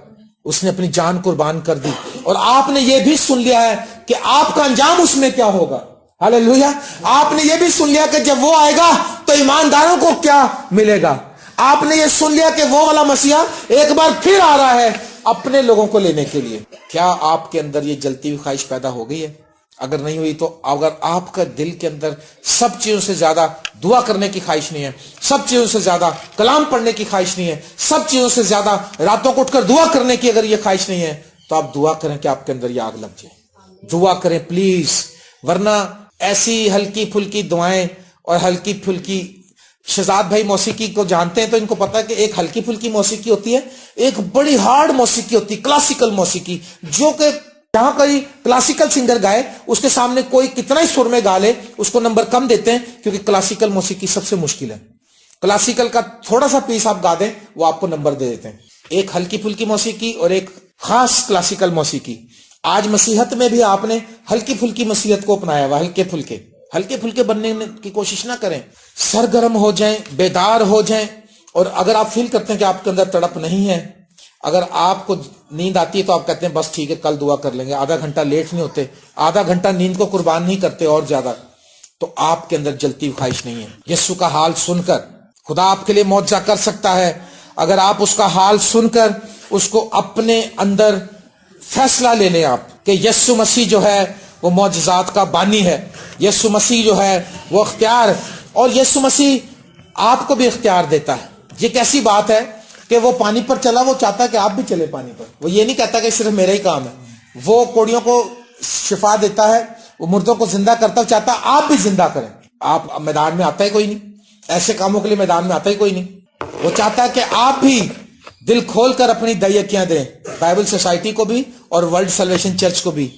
اس نے اپنی جان قربان کر دی. اور آپ نے یہ بھی سن لیا ہے کہ آپ کا انجام اس میں کیا ہوگا. ہالےلویا. آپ نے یہ بھی سن لیا کہ جب وہ آئے گا تو ایمانداروں کو کیا ملے گا. آپ نے یہ سن لیا کہ وہ والا مسیحا ایک بار پھر آ رہا ہے اپنے لوگوں کو لینے کے لیے. کیا آپ کے اندر یہ جلتی ہوئی خواہش پیدا ہو گئی ہے؟ اگر نہیں ہوئی تو اگر آپ کا دل کے اندر سب چیزوں سے زیادہ دعا کرنے کی خواہش نہیں ہے، سب چیزوں سے زیادہ کلام پڑھنے کی خواہش نہیں ہے، سب چیزوں سے زیادہ راتوں کو اٹھ کر دعا کرنے کی اگر یہ خواہش نہیں ہے، تو آپ دعا کریں کہ آپ کے اندر یہ آگ لگ جائے. دعا کریں پلیز، ورنہ ایسی ہلکی پھلکی دعائیں اور ہلکی پھلکی. شہزاد بھائی موسیقی کو جانتے ہیں تو ان کو پتا ہے کہ ایک ہلکی پھلکی موسیقی ہوتی ہے، ایک بڑی ہارڈ موسیقی ہوتی ہے کلاسیکل موسیقی، جو کہ جہاں کوئی کلاسیکل سنگر گائے اس کے سامنے کوئی کتنا ہی سر میں گا لے اس کو نمبر کم دیتے ہیں، کیونکہ کلاسیکل موسیقی سب سے مشکل ہے. کلاسیکل کا تھوڑا سا پیس آپ گا دیں وہ آپ کو نمبر دے دیتے ہیں. ایک ہلکی پھلکی موسیقی اور ایک خاص کلاسیکل موسیقی. آج مسیحت میں بھی آپ نے ہلکی پھلکی مسیحت کو اپنایا ہوا. ہلکے پھلکے بننے کی کوشش نہ کریں، سرگرم ہو جائیں، بیدار ہو جائیں. اور اگر آپ فیل کرتے ہیں کہ آپ کے اندر تڑپ نہیں ہے، اگر آپ کو نیند آتی ہے تو آپ کہتے ہیں بس ٹھیک ہے کل دعا کر لیں گے، آدھا گھنٹہ لیٹ نہیں ہوتے، آدھا گھنٹہ نیند کو قربان نہیں کرتے اور زیادہ، تو آپ کے اندر جلتی ہوئی خواہش نہیں ہے. یسوع کا حال سن کر خدا آپ کے لیے معجزہ کر سکتا ہے. اگر آپ اس کا حال سن کر اس کو اپنے اندر فیصلہ لے لیں آپ کہ یسوع مسیح جو ہے وہ معجزات کا بانی ہے، یسوع مسیح جو ہے وہ اختیار، اور یسوع مسیح آپ کو بھی اختیار دیتا ہے. یہ کیسی بات ہے کہ وہ پانی پر چلا، وہ چاہتا ہے کہ آپ بھی چلے پانی پر. وہ یہ نہیں کہتا کہ صرف میرا ہی کام ہے. وہ کوڑیوں کو شفا دیتا ہے، وہ مردوں کو زندہ کرتا ہے، چاہتا ہے آپ بھی زندہ کریں. آپ میدان میں آتا ہے کوئی نہیں، ایسے کاموں کے لیے میدان میں آتا ہی کوئی نہیں. وہ چاہتا ہے کہ آپ بھی دل کھول کر اپنی دعیتیاں دیں، بائبل سوسائٹی کو بھی اور ورلڈ سیلویشن چرچ کو بھی.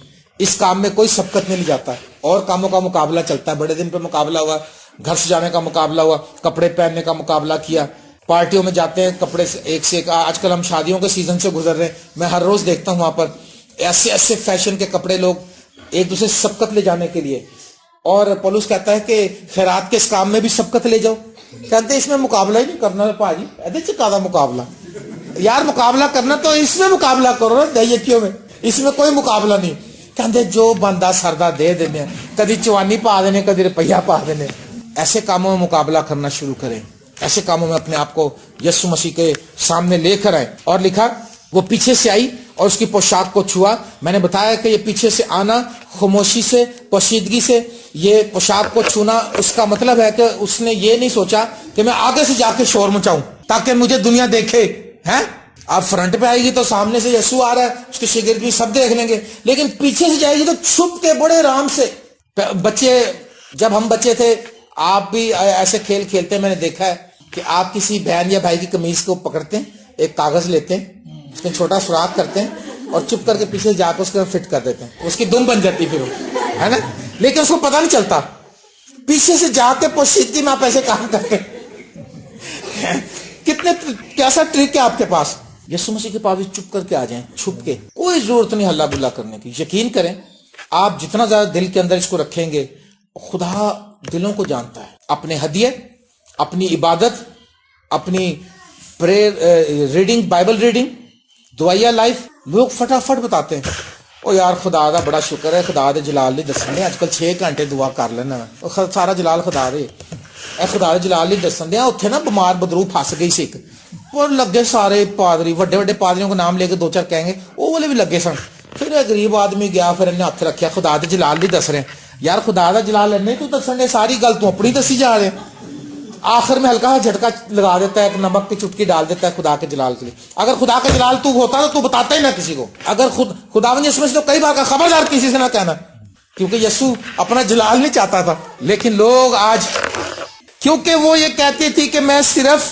اس کام میں کوئی سبقت نہیں لی جاتا، اور کاموں کا مقابلہ چلتا ہے. بڑے دن پہ مقابلہ ہوا، گھر سجانے کا مقابلہ ہوا، کپڑے پہننے کا مقابلہ کیا، پارٹیوں میں جاتے ہیں کپڑے ایک سے ایک. آج کل ہم شادیوں کے سیزن سے گزر رہے ہیں، میں ہر روز دیکھتا ہوں وہاں پر ایسے ایسے فیشن کے کپڑے لوگ ایک دوسرے سے سبقت لے جانے کے لیے. اور پولس کہتا ہے کہ خیرات کے اس کام میں بھی سبقت لے جاؤ. کہتے ہیں اس میں مقابلہ ہی نہیں کرنا پاجی، ایسے چکا مقابلہ یار، مقابلہ کرنا تو اس میں مقابلہ کرو دعیتیوں میں، اس میں کوئی مقابلہ نہیں. کہتے جو بندہ سردہ دے دینے، کدی چوانی پا دینے، کدی روپیہ پا دینے. ایسے کاموں میں مقابلہ کرنا شروع کریں، ایسے کاموں میں اپنے آپ کو یسوع مسیح کے سامنے لے کر آئے. اور لکھا وہ پیچھے سے آئی اور اس کی پوشاک کو چھوا. میں نے بتایا کہ یہ پیچھے سے آنا، خاموشی سے، پوشیدگی سے. یہ پوشاک کو چھونا اس کا مطلب ہے کہ اس نے یہ نہیں سوچا کہ میں آگے سے جا کے شور مچاؤں تاکہ مجھے دنیا دیکھے. ہیں آپ فرنٹ پہ آئے گی تو سامنے سے یسوع آ رہا ہے، اس کے شاگرد بھی سب دیکھ لیں گے، لیکن پیچھے سے جائے گی تو چھپ کے بڑے آرام سے. بچے، جب ہم بچے تھے آپ بھی ایسے کھیل کھیلتے ہیں. میں نے دیکھا ہے کہ آپ کسی بہن یا بھائی کی قمیض کو پکڑتے ہیں، ایک کاغذ لیتے ہیں، اس میں چھوٹا سوراخ کرتے ہیں اور چپ کر کے پیچھے جا کے اس کو فٹ کر دیتے ہیں. اس کی دم بن جاتی پھر وہ، ہے نا، لیکن اس کو پتہ نہیں چلتا. پیچھے سے جا کے پوشیدگی میں آپ ایسے کام کرتے ہیں. کتنے کیسا ٹرک ہے آپ کے پاس. یسوع مسیح کے پاس چپ کر کے آ جائیں، چھپ کے. کوئی ضرورت نہیں ہلا بلا کرنے کی. یقین کریں آپ جتنا زیادہ دل کے اندر اس کو رکھیں گے، خدا دلوں کو جانتا ہے. اپنے ہدیے، اپنی عبادت، اپنی پریئر ریڈنگ، بائبل ریڈنگ، دعائیا لائف لوگ فٹافٹ بتاتے ہیں. او یار خدا دا بڑا شکر ہے، خدا دے جلال دی دسن دے، اج کل 6 گھنٹے دعا کر لینا، سارا جلال خدا دے. اے خدا دے جلال دی دسن دے. اوتھے نا بیمار بدرو پھس گئی سی، اور لگے سارے پادری، وڈے وڈے پادریوں کو نام لے کے 2-4 کہیں گے، وہ والے بھی لگے سن. پھر ایک غریب آدمی گیا، پھر انہیں ہاتھ رکھیا، خدا دے جلال دی دس رہے. یار خدا دا جلال نہیں تو دسن دے، ساری گل تو اپنی دسی جا رہے. آخر میں ہلکا جھٹکا لگا دیتا ہے، ایک نمک کی چٹکی ڈال دیتا ہے خدا کے جلال کے لیے. اگر خدا کا جلال تو ہوتا تو بتاتا ہی نہ کسی کو. اگر خدا نے یسوع تو کئی بار کا خبردار کسی سے نہ کہنا، کیونکہ یسوع اپنا جلال نہیں چاہتا تھا. لیکن لوگ آج، کیونکہ وہ یہ کہتی تھی کہ میں صرف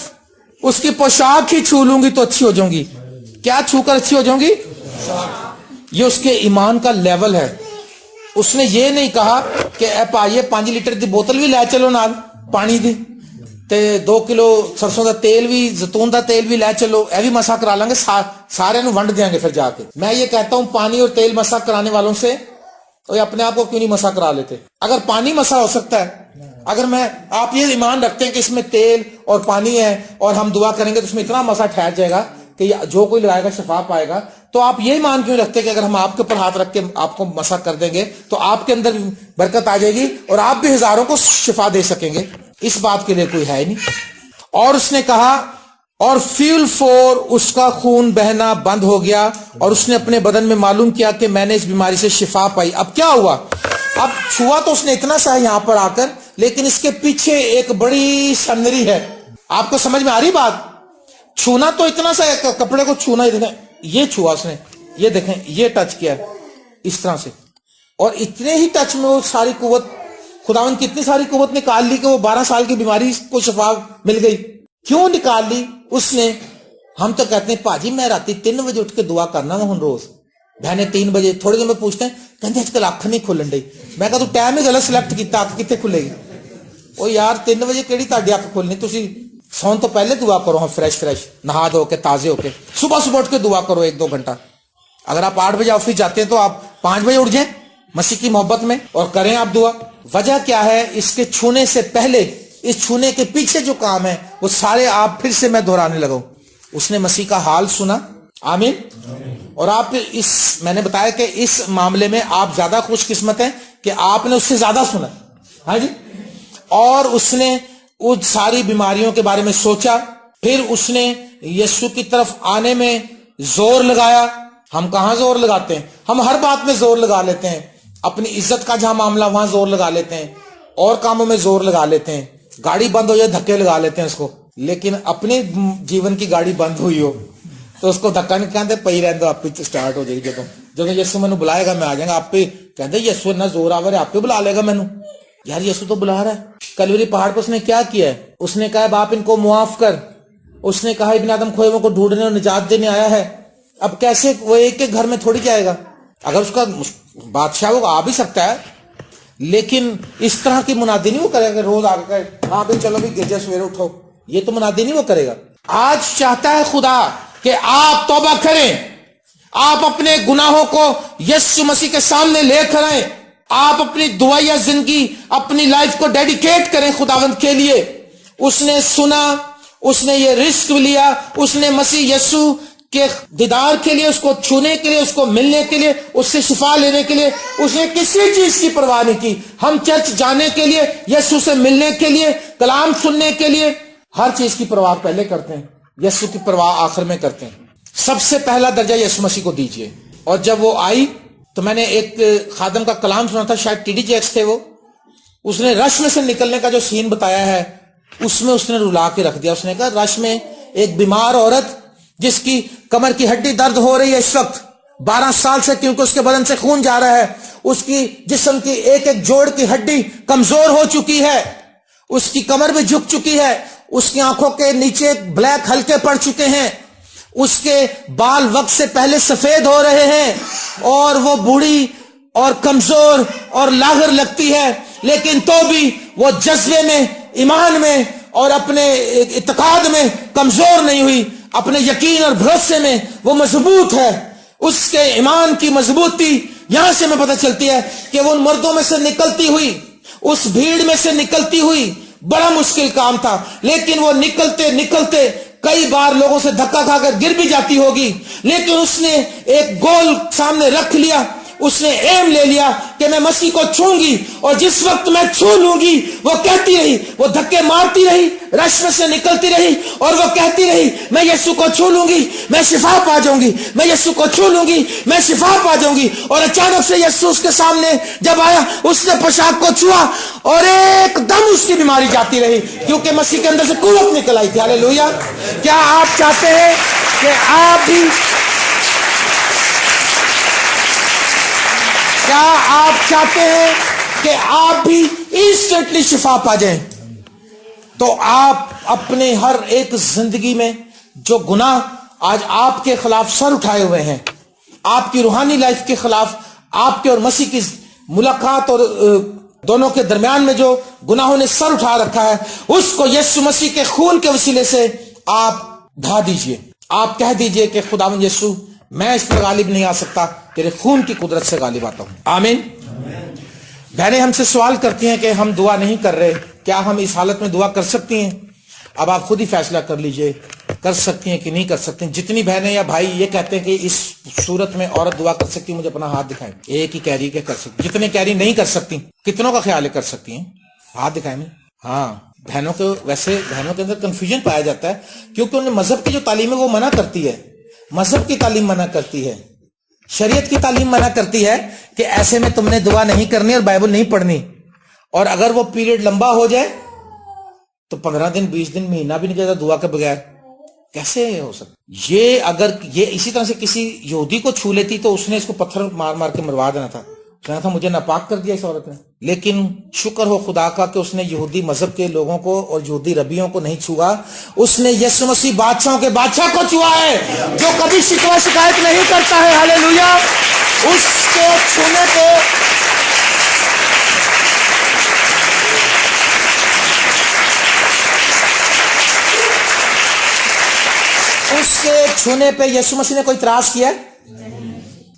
اس کی پوشاک ہی چھو لوں گی تو اچھی ہو جاؤں گی. کیا چھو کر اچھی ہو جاؤں گی؟ یہ اس کے ایمان کا لیول ہے. اس نے یہ نہیں کہا کہ اے پائیے 5 لیٹر دی بوتل بھی لے چلو نال پانی دی، تے 2 کلو سرسوں دا تیل بھی، زیتون دا تیل بھی لے چلو، اے بھی مسا کرا لیں گے، سارے نو ونڈ دیں گے پھر جا کے. میں یہ کہتا ہوں پانی اور تیل مسا کرانے والوں سے اپنے آپ کو کیوں نہیں مسا کرا لیتے؟ اگر پانی مسا ہو سکتا ہے، اگر آپ یہ ایمان رکھتے ہیں کہ اس میں تیل اور پانی ہے اور ہم دعا کریں گے تو اس میں اتنا مسا ٹھہر جائے گا کہ جو کوئی لگائے گا شفا پائے گا، تو آپ یہ ایمان کیوں رکھتے کہ اگر ہم آپ کے اوپر ہاتھ رکھ کے آپ کو مسا کر دیں گے تو آپ کے اندر برکت آ جائے گی اور آپ بھی ہزاروں کو شفا دے سکیں گے؟ اس بات کے لیے کوئی ہے ہی نہیں. اور اس نے کہا، اور فیل فور اس کا خون بہنا بند ہو گیا اور اس نے اپنے بدن میں معلوم کیا کہ میں نے اس بیماری سے شفا پائی. اب کیا ہوا؟ اب چھوا تو اس نے اتنا سا یہاں پر آ کر، لیکن اس کے پیچھے ایک بڑی سنری ہے. آپ کو سمجھ میں آ رہی بات؟ چھونا تو اتنا سا ہے، کپڑے کو چھونا، یہ چھوا اس نے، یہ دیکھیں یہ ٹچ کیا ہے اس طرح سے، اور اتنے ہی ٹچ میں وہ ساری قوت، خداوند کی اتنی ساری قوت نکال لی کہ وہ 12 سال کی بیماری کو شفا مل گئی. کیوں نکال لی اس نے؟ ہم تو کہتے ہیں پاجی میں راتی 3 بجے اٹھ کے دعا کرنا وا ہن روز، بہنے 3 بجے. تھوڑے دن میں پوچھتے ہیں کہتے اج کل اکھ نہیں کھلن ڈئی. میں کہا تو ٹائم ہی غلط سلیکٹ کیتا، اکھ کتنے کھلے گی؟ او یار 3 بجے کیڑی تہاڈی اکھ کھلنی؟ تسی سون تو پہلے دعا کرو، ہاں فریش نہا دھو کے تازے ہو کے صبح اٹھ کے دعا کرو 1-2 گھنٹہ. اگر آپ 8 بجے آفس جاتے ہیں تو آپ 5 بجے اٹھ جائیں مسیح کی محبت میں اور کریں آپ دعا. وجہ کیا ہے؟ اس کے چھونے سے پہلے، اس چھونے کے پیچھے جو کام ہے وہ سارے آپ پھر سے میں دہرانے لگا ہوں. اس نے مسیح کا حال سنا. آمین. اور آپ میں نے بتایا کہ اس معاملے میں آپ زیادہ خوش قسمت ہیں کہ آپ نے اس سے زیادہ سنا. ہاں جی. اور اس نے اس ساری بیماریوں کے بارے میں سوچا، پھر اس نے یسوع کی طرف آنے میں زور لگایا. ہم کہاں زور لگاتے ہیں؟ ہم ہر بات میں زور لگا لیتے ہیں. اپنی عزت کا جہاں معاملہ وہاں زور لگا لیتے ہیں، اور کاموں میں زور لگا لیتے ہیں. گاڑی بند ہو جائے دھکے لگا لیتے ہیں اس کو. لیکن اپنے جیون کی گاڑی بند ہوئی ہو تو اس کو دھکا نہیں کہتے، پئی رہنے دو، آپ پہ سٹارٹ ہو جائے گی. جب یسوع مینوں بلائے گا میں آ جائیں گا. آپ پہ کہتے یسوع نہ زور آور ہے، آپ پہ بلا لے گا مینوں. یار یسوع تو بلا رہا ہے. کلوری پہاڑ پر اس نے کیا کیا ہے؟ اس نے کہا باپ ان کو معاف کر. اس نے کہا ابن آدم کھوئے کو ڈھونڈنے اور نجات دینے آیا ہے. اب کیسے وہ ایک کے گھر میں تھوڑی جائے گا؟ اگر اس کا بادشاہ وہ آ بھی سکتا ہے، لیکن اس طرح کی منادی نہیں وہ کرے گا روز آ کر ہاں بھائی چلو بھی گرجا سویرے اٹھو. یہ تو منادی نہیں وہ کرے گا. آج چاہتا ہے خدا کہ آپ توبہ کریں، آپ اپنے گناہوں کو یسوع مسیح کے سامنے لے کر آئیں، آپ اپنی دعائیا زندگی، اپنی لائف کو ڈیڈیکیٹ کریں خداوند کے لیے. اس نے سنا، اس نے یہ رسک لیا، اس نے مسیح یسوع کے دیدار کے لیے، اس کو چھونے کے لیے، اس کو ملنے کے لیے، اس سے شفا لینے کے لیے اس نے کسی چیز کی پرواہ نہیں کی. ہم چرچ جانے کے لیے، یسوع سے ملنے کے لیے، کلام سننے کے لیے ہر چیز کی پرواہ پہلے کرتے ہیں، یسوع کی پرواہ آخر میں کرتے ہیں. سب سے پہلا درجہ یسوع مسیح کو دیجئے. اور جب وہ آئی تو میں نے ایک خادم کا کلام سنا تھا، شاید ٹی ڈی جیکس تھے وہ، اس نے رش میں سے نکلنے کا جو سین بتایا ہے اس میں اس نے رلا کے رکھ دیا. اس نے کہا رش میں ایک بیمار عورت جس کی کمر کی ہڈی درد ہو رہی ہے اس وقت 12 سال سے، کیونکہ اس کے بدن سے خون جا رہا ہے، اس کی جسم کی ایک ایک جوڑ کی ہڈی کمزور ہو چکی ہے، اس کی کمر بھی جھک چکی ہے، اس کی آنکھوں کے نیچے بلیک ہلکے پڑ چکے ہیں، اس کے بال وقت سے پہلے سفید ہو رہے ہیں، اور وہ بوڑھی اور کمزور اور لاغر لگتی ہے، لیکن تو بھی وہ جذبے میں، ایمان میں اور اپنے اعتقاد میں کمزور نہیں ہوئی، اپنے یقین اور بھروسے میں وہ مضبوط ہے. اس کے ایمان کی مضبوطی یہاں سے میں پتہ چلتی ہے کہ وہ ان مردوں میں سے نکلتی ہوئی، اس بھیڑ میں سے نکلتی ہوئی، بڑا مشکل کام تھا، لیکن وہ نکلتے نکلتے کئی بار لوگوں سے دھکا کھا کر گر بھی جاتی ہوگی، لیکن اس نے ایک گول سامنے رکھ لیا، اس نے ایم لے لیا کہ میں مسیح کو چھوں گی، اور جس وقت میں چھو لوں گی وہ کہتی رہی، وہ دھکے مارتی رہی، رش میں سے نکلتی رہی، اور وہ کہتی رہی میں یسوع کو چھو لوں گی میں شفا پا جاؤں گی، میں یسوع کو چھو لوں گی میں شفا پا جاؤں گی. اور اچانک سے یسوع اس کے سامنے جب آیا، اس نے پوشاک کو چھوا اور ایک دم اس کی بیماری جاتی رہی، کیونکہ مسیح کے اندر سے قوت نکل آئی تھی. ہاللیلویہ. کیا آپ چاہتے ہیں کہ آپ بھی انسٹنٹلی شفا پا جائیں؟ تو آپ اپنے ہر ایک زندگی میں جو گناہ آج آپ کے خلاف سر اٹھائے ہوئے ہیں، آپ کی روحانی لائف کے خلاف، آپ کے اور مسیح کی ملاقات اور دونوں کے درمیان میں جو گناہوں نے سر اٹھا رکھا ہے، اس کو یسوع مسیح کے خون کے وسیلے سے آپ ڈھا دیجئے. آپ کہہ دیجئے کہ خداوند یسوع، میں اس پر غالب نہیں آ سکتا، تیرے خون کی قدرت سے غالب آتا ہوں. آمین. بہنیں ہم سے سوال کرتی ہیں کہ ہم دعا نہیں کر رہے، کیا ہم اس حالت میں دعا کر سکتی ہیں؟ اب آپ خود ہی فیصلہ کر لیجئے، کر سکتی ہیں کہ نہیں کر سکتی ہیں. جتنی بہنیں یا بھائی یہ کہتے ہیں کہ اس صورت میں عورت دعا کر سکتی، مجھے اپنا ہاتھ دکھائیں. ایک ہی کہہ رہی کہ کر سکتی. جتنے کہہ رہی نہیں کر سکتی، کتنوں کا خیال ہے کر سکتی ہیں؟ ہاتھ دکھائیں. ہاں، بہنوں کو ویسے بہنوں کے اندر کنفیوژن پایا جاتا ہے، کیونکہ انہیں مذہب کی جو تعلیم ہے وہ منع کرتی ہے، مذہب کی تعلیم منع کرتی ہے، شریعت کی تعلیم منع کرتی ہے کہ ایسے میں تم نے دعا نہیں کرنی اور بائبل نہیں پڑھنی. اور اگر وہ پیریڈ لمبا ہو جائے تو 15 دن 20 دن مہینہ بھی نہیں جاتا دعا کے بغیر. کیسے ہو سکتا؟ یہ اگر یہ اسی طرح سے کسی یہودی کو چھو لیتی تو اس نے اس کو پتھر مار مار کے مروا دینا تھا، کہنا تھا مجھے ناپاک کر دیا اس عورت نے. لیکن شکر ہو خدا کا کہ اس نے یہودی مذہب کے لوگوں کو اور یہودی ربیوں کو نہیں چھوا، اس نے یسوع مسیح بادشاہوں کے بادشاہ کو چھوا ہے، جو کبھی شکوہ شکایت نہیں کرتا ہے. ہاللیلویہ. اس کے چھونے پہ یسوع مسیح نے کوئی اعتراض کیا؟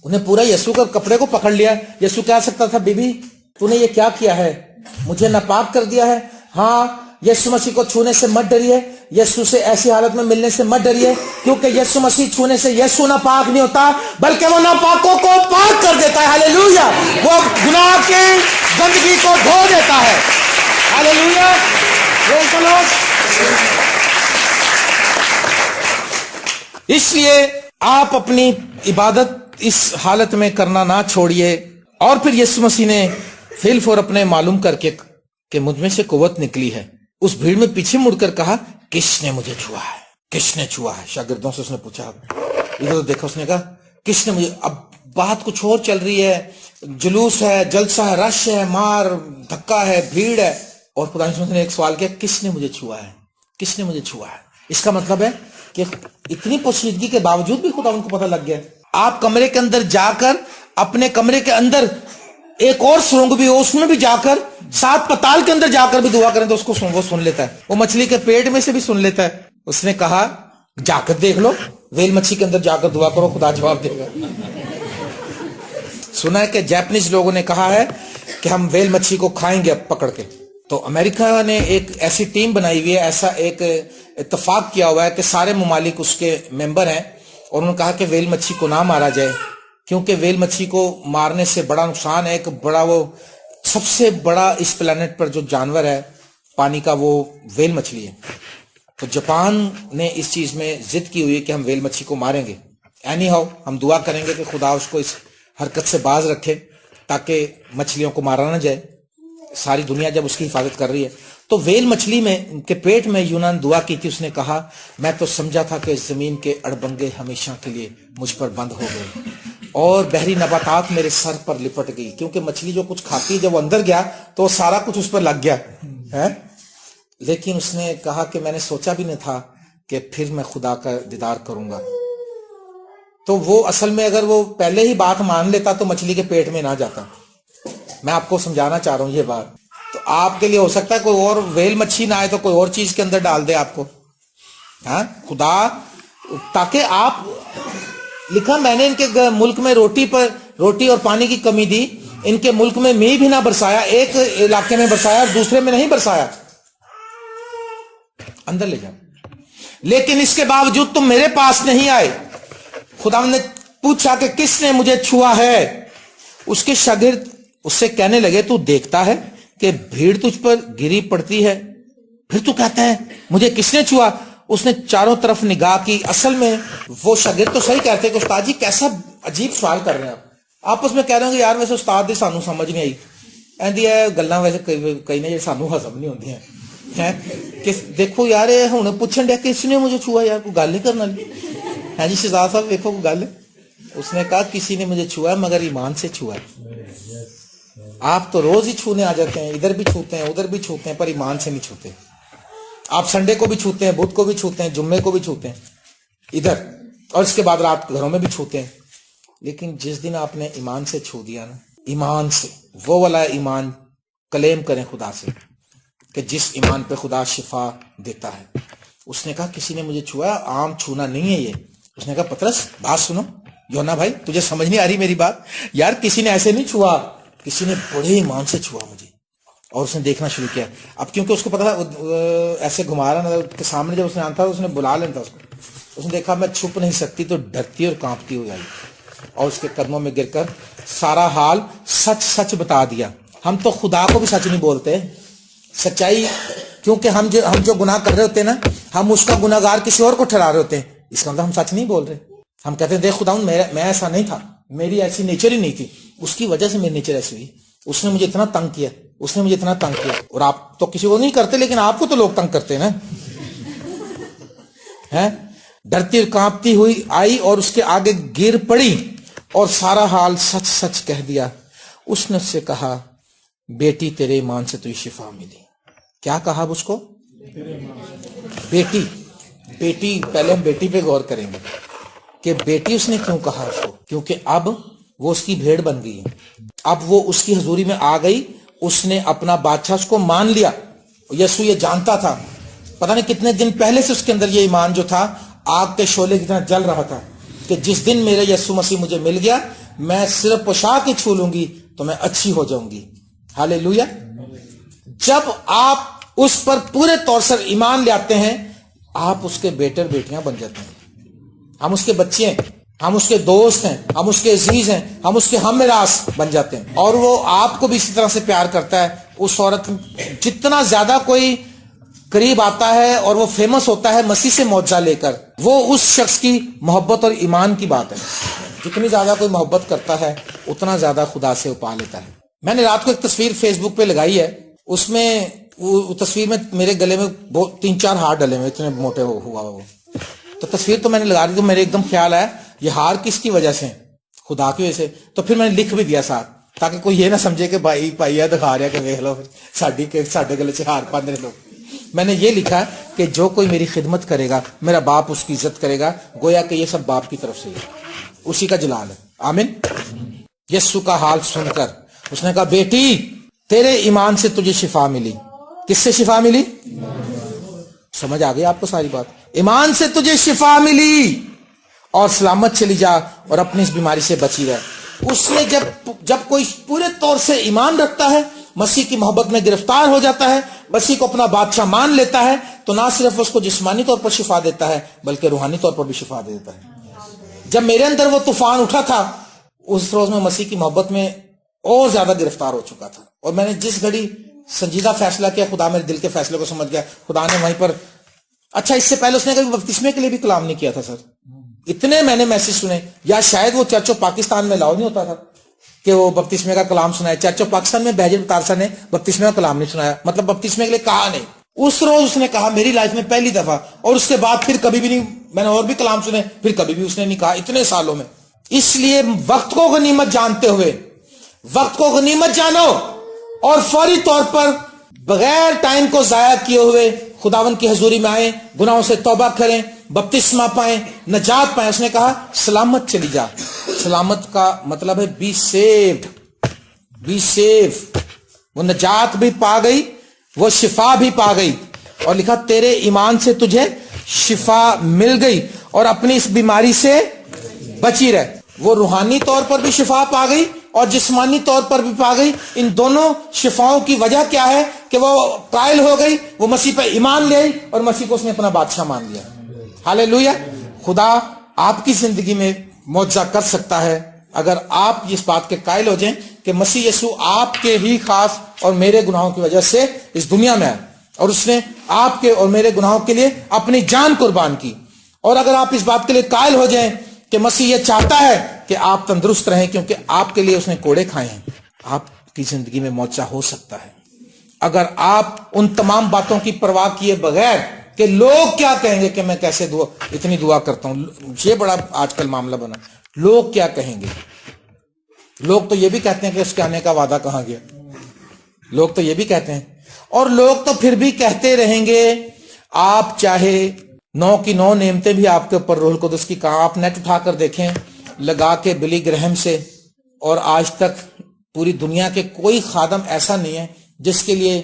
انہیں پورا یسوع کے کپڑے کو پکڑ لیا. یسوع کہہ سکتا تھا بی بی تو نے یہ کیا کیا ہے، مجھے ناپاک کر دیا ہے. ہاں، یسوع مسیح کو چھونے سے مت ڈریے، یسوع سے ایسی حالت میں ملنے سے مت ڈریے، کیونکہ یسوع مسیح چھونے سے یسوع ناپاک نہیں ہوتا، بلکہ وہ ناپاکوں کو پاک کر دیتا ہے. ہاللیلویہ. وہ گناہ کی گندگی کو دھو دیتا ہے. ہاللیلویہ. اس لیے آپ اپنی عبادت اس حالت میں کرنا نہ چھوڑیے. اور پھر یسوع مسیح نے فی الفور اپنے معلوم کر کے کہ مجھ میں سے قوت نکلی ہے، اس بھیڑ میں پیچھے مڑ کر کہا کس نے مجھے چھوا ہے، کس نے چھوا ہے. شاگردوں سے اس نے پوچھا، ادھر دیکھا، اس نے کہا کس نے مجھے. اب بات کچھ اور چل رہی ہے، جلوس ہے، جلسہ ہے، رش ہے، مار دھکا ہے، بھیڑ ہے، اور خدا نے ایک سوال کیا، کس نے مجھے چھوا ہے، کس نے مجھے چھوا ہے. اس کا مطلب ہے کہ اتنی پوشیدگی کے باوجود بھی خدا ان کو پتہ لگ گیا. آپ کمرے کے اندر جا کر، اپنے کمرے کے اندر ایک اور سرنگ بھی ہو، اس میں بھی جا کر، 7 پتال کے اندر جا کر بھی دعا کریں تو اس کو وہ سن لیتا ہے. وہ مچھلی کے پیٹ میں سے بھی سن لیتا ہے. اس نے کہا جا کر دیکھ لو، ویل مچھی کے اندر جا کر دعا کرو، خدا جواب دے گا. سنا ہے کہ جاپنیز لوگوں نے کہا ہے کہ ہم ویل مچھی کو کھائیں گے اب پکڑ کے. تو امریکہ نے ایک ایسی ٹیم بنائی ہوئی ہے، ایسا ایک اتفاق کیا ہوا ہے کہ سارے ممالک اس کے ممبر ہیں، اور انہوں نے کہا کہ ویل مچھی کو نہ مارا جائے، کیونکہ ویل مچھی کو مارنے سے بڑا نقصان ہے. ایک بڑا، وہ سب سے بڑا اس پلانٹ پر جو جانور ہے پانی کا، وہ ویل مچھلی ہے. تو جاپان نے اس چیز میں ضد کی ہوئی ہے کہ ہم ویل مچھی کو ماریں گے. اینی ہاؤ ہم دعا کریں گے کہ خدا اس کو اس حرکت سے باز رکھے تاکہ مچھلیوں کو مارا نہ جائے. ساری دنیا جب اس کی حفاظت کر رہی ہے. تو ویل مچھلی میں کے پیٹ میں یونان دعا کی تھی. اس نے کہا میں تو سمجھا تھا کہ زمین کے اڑبنگے ہمیشہ کے لیے مجھ پر بند ہو گئے اور بحری نباتات میرے سر پر لپٹ گئی. کیونکہ مچھلی جو کچھ کھاتی ہے جب وہ اندر گیا تو سارا کچھ اس پر لگ گیا ہے. لیکن اس نے کہا کہ میں نے سوچا بھی نہیں تھا کہ پھر میں خدا کا دیدار کروں گا. تو وہ اصل میں اگر وہ پہلے ہی بات مان لیتا تو مچھلی کے پیٹ میں نہ جاتا. میں آپ کو سمجھانا چاہ رہا ہوں یہ بات. تو آپ کے لیے ہو سکتا ہے کوئی اور ویل مچھلی نہ آئے تو کوئی اور چیز کے اندر ڈال دے آپ کو. ہاں خدا تاکہ آپ لکھا میں نے ان کے ملک میں روٹی اور پانی کی کمی دی. ان کے ملک میں می بھی نہ برسایا. ایک علاقے میں برسایا اور دوسرے میں نہیں برسایا. اندر لے جاؤ. لیکن اس کے باوجود تم میرے پاس نہیں آئے. خدا نے پوچھا کہ کس نے مجھے چھوا ہے. اس کے شاگرد اس سے کہنے لگے تو دیکھتا ہے کہ بھیڑ تجھ پر گری پڑتی ہے پھر تو کہتا ہے مجھے کس نے چھوا. اس نے چاروں طرف نگاہ کی. اصل میں وہ شاگرد تو صحیح کہتے ہیں کہ استاد جی کیسا عجیب سوال کر رہے ہیں آپ. آپس میں کہہ رہے ہیں کہ یار ویسے استاد دی سانو سمجھ نہیں آئی. ایندی ہے گلاں ویسے کئی نے سانو ہضم نہیں ہوندی ہیں. دیکھو یار ہن پوچھن دیا کس نے مجھے چھوا. یار کوئی گل نہیں کرنا ہے جی شہزاد صاحب دیکھو کوئی گل. اس نے کہا کسی نے مجھے چھوا ہے مگر ایمان سے چھوا ہے. آپ تو روز ہی چھونے آ جاتے ہیں. ادھر بھی چھوتے ہیں ادھر بھی چھوتے ہیں پر ایمان سے نہیں چھوتے. آپ سنڈے کو بھی چھوتے ہیں بدھ کو بھی چھوتے ہیں جمعے کو بھی چھوتے ہیں ادھر اور اس کے بعد رات گھروں میں بھی چھوتے ہیں. لیکن جس دن آپ نے ایمان سے چھو دیا نا ایمان سے وہ والا ایمان کلیم کریں خدا سے کہ جس ایمان پہ خدا شفا دیتا ہے. اس نے کہا کسی نے مجھے چھوا. عام چھونا نہیں ہے یہ. اس نے کہا پترس بات سنو. یونا بھائی تجھے سمجھ نہیں آ رہی میری بات. یار کسی نے ایسے نہیں چھوا. کسی نے بڑے ایمان سے چھوا مجھے. اور اس نے دیکھنا شروع کیا. اب کیونکہ اس کو پتا تھا ایسے گھما رہا نا کے سامنے جب اس نے آنا تھا اس نے بلا لینا تھا. اس نے دیکھا میں چھپ نہیں سکتی تو ڈرتی اور کانپتی ہو جائی اور اس کے قدموں میں گر کر سارا حال سچ سچ بتا دیا. ہم تو خدا کو بھی سچ نہیں بولتے. سچائی کیونکہ ہم جو گناہ کر رہے ہوتے ہیں نا ہم اس کا گناہگار کسی اور کو ٹھہرا رہے ہوتے ہیں. اس کا مطلب ہم سچ نہیں بول رہے. ہم کہتے ہیں دیکھ خدا میں ایسا نہیں تھا. میری ایسی نیچر ہی نہیں تھی. اس کی وجہ سے میری نیچر ایسی ہوئی. اس نے مجھے اتنا تنگ کیا. اس نے مجھے اتنا تنگ کیا. اور آپ تو کسی کو نہیں کرتے لیکن آپ کو تو لوگ تنگ کرتے ہیں نا. ڈرتی اور کانپتی ہوئی آئی اور اس کے آگے گر پڑی اور سارا حال سچ سچ کہہ دیا. اس نے اس سے کہا بیٹی تیرے ایمان سے تجھے شفا ملی. کیا کہا اب اس کو؟ بیٹی. پہلے ہم بیٹی پہ غور کریں گے کہ بیٹی اس نے کیوں کہا اس کو. کیونکہ اب وہ اس کی بھیڑ بن گئی. اب وہ اس کی حضوری میں آ گئی. اس نے اپنا بادشاہ اس کو مان لیا. یسوع یہ جانتا تھا. پتہ نہیں کتنے دن پہلے سے اس کے اندر یہ ایمان جو تھا آگ کے شعلے کی طرح جل رہا تھا کہ جس دن میرے یسوع مسیح مجھے مل گیا میں صرف پوشاک ہی چھو لوں گی تو میں اچھی ہو جاؤں گی. ہاللیلویا. جب آپ اس پر پورے طور سے ایمان لے آتے ہیں آپ اس کے بیٹے اور بیٹیاں بن جاتے ہیں. ہم اس کے بچے ہیں. ہم اس کے دوست ہیں. ہم اس کے عزیز ہیں. ہم اس کے ہم میراث بن جاتے ہیں. اور وہ آپ کو بھی اسی طرح سے پیار کرتا ہے. اس عورت جتنا زیادہ کوئی قریب آتا ہے اور وہ فیمس ہوتا ہے مسیح سے معجزہ لے کر وہ اس شخص کی محبت اور ایمان کی بات ہے. جتنی زیادہ کوئی محبت کرتا ہے اتنا زیادہ خدا سے پا لیتا ہے. میں نے رات کو ایک تصویر فیس بک پہ لگائی ہے. اس میں وہ تصویر میں میرے گلے میں 3-4 ہار ڈلے ہوئے اتنے موٹے ہوا وہ. تو تصویر تو میں نے لگا دی تو میرے ایک دم خیال آیا یہ ہار کس کی وجہ سے؟ خدا کی وجہ سے. تو پھر میں نے لکھ بھی دیا ساتھ تاکہ کوئی یہ نہ سمجھے کہ بھائی دکھا رہا کہ دیکھ لو ساڈے گلے سے ہار پاندے لوگ. میں نے یہ لکھا کہ جو کوئی میری خدمت کرے گا میرا باپ اس کی عزت کرے گا. گویا کہ یہ سب باپ کی طرف سے ہے. اسی کا جلال ہے. آمین. یسوع کا حال سن کر اس نے کہا بیٹی تیرے ایمان سے تجھے شفا ملی. کس سے شفا ملی؟ سمجھ آ گئی آپ کو ساری بات. ایمان سے تجھے شفا ملی اور سلامت چلی جا اور اپنی اس بیماری سے بچی رہ. اس نے جب کوئی پورے طور سے ایمان رکھتا ہے مسیح کی محبت میں گرفتار ہو جاتا ہے مسیح کو اپنا بادشاہ مان لیتا ہے تو نہ صرف اس کو جسمانی طور پر شفا دیتا ہے بلکہ روحانی طور پر بھی شفا دے دیتا ہے. جب میرے اندر وہ طوفان اٹھا تھا اس روز میں مسیح کی محبت میں اور زیادہ گرفتار ہو چکا تھا. اور میں نے جس گھڑی سنجیدہ فیصلہ کیا خدا میرے دل کے فیصلے کو سمجھ گیا. خدا نے وہیں پر اچھا اس سے پہلے اس نے کبھی بپتسمے کے لیے بھی کلام نہیں کیا تھا سر. اتنے میں نے میسج سنے, یا شاید وہ چرچ آف پاکستان میں لاؤ نہیں ہوتا تھا کہ وہ بپتسمے کا کلام سنائے. چرچ آف پاکستان میں بہجت تارسا نے بپتسمے کا کلام نہیں سنایا, مطلب بپتسمے کے لیے کہا نہیں. اس روز اس نے کہا میری لائف میں پہلی دفعہ, اور اس کے بعد پھر کبھی بھی نہیں. میں نے اور بھی کلام سنے, پھر کبھی بھی اس نے نہیں کہا اتنے سالوں میں. اس لیے وقت کو غنیمت جانتے ہوئے, وقت کو غنیمت جانو اور فوری طور پر بغیر ٹائم کو ضائع کیے ہوئے خداوند کی حضوری میں آئیں, گناہوں سے توبہ کریں, بپتسمہ پائیں, نجات پائیں. اس نے کہا سلامت چلی جا. سلامت کا مطلب ہے بی سیفڈ, بی سیف. وہ نجات بھی پا گئی, وہ شفا بھی پا گئی, اور لکھا تیرے ایمان سے تجھے شفا مل گئی اور اپنی اس بیماری سے بچی رہ. وہ روحانی طور پر بھی شفا پا گئی اور جسمانی طور پر بھی پا گئی. ان دونوں شفاؤں کی وجہ کیا ہے کہ وہ قائل ہو گئی, وہ مسیح پہ ایمان لے آئی اور مسیح کو اس نے اپنا بادشاہ مان لیا. ہاللیلویا. خدا آپ کی زندگی میں معجزہ کر سکتا ہے اگر آپ اس بات کے قائل ہو جائیں کہ مسیح یسوع آپ کے ہی خاص اور میرے گناہوں کی وجہ سے اس دنیا میں آئے, اور اس نے آپ کے اور میرے گناہوں کے لیے اپنی جان قربان کی. اور اگر آپ اس بات کے لیے قائل ہو جائیں کہ مسیح یہ چاہتا ہے کہ آپ تندرست رہیں کیونکہ آپ کے لیے اس نے کوڑے کھائے ہیں, آپ کی زندگی میں معجزہ ہو سکتا ہے. اگر آپ ان تمام باتوں کی پرواہ کیے بغیر کہ لوگ کیا کہیں گے کہ میں کیسے اتنی دعا کرتا ہوں, یہ بڑا آج کل معاملہ بنا, لوگ کیا کہیں گے. لوگ تو یہ بھی کہتے ہیں کہ اس کے آنے کا وعدہ کہاں گیا, لوگ تو یہ بھی کہتے ہیں, اور لوگ تو پھر بھی کہتے رہیں گے. آپ چاہے 9 کی 9 نعمتیں بھی آپ کے اوپر روح القدس کی کہاں, آپ نیٹ اٹھا کر دیکھیں لگا کے بلی گرہم سے, اور آج تک پوری دنیا کے کوئی خادم ایسا نہیں ہے جس کے لیے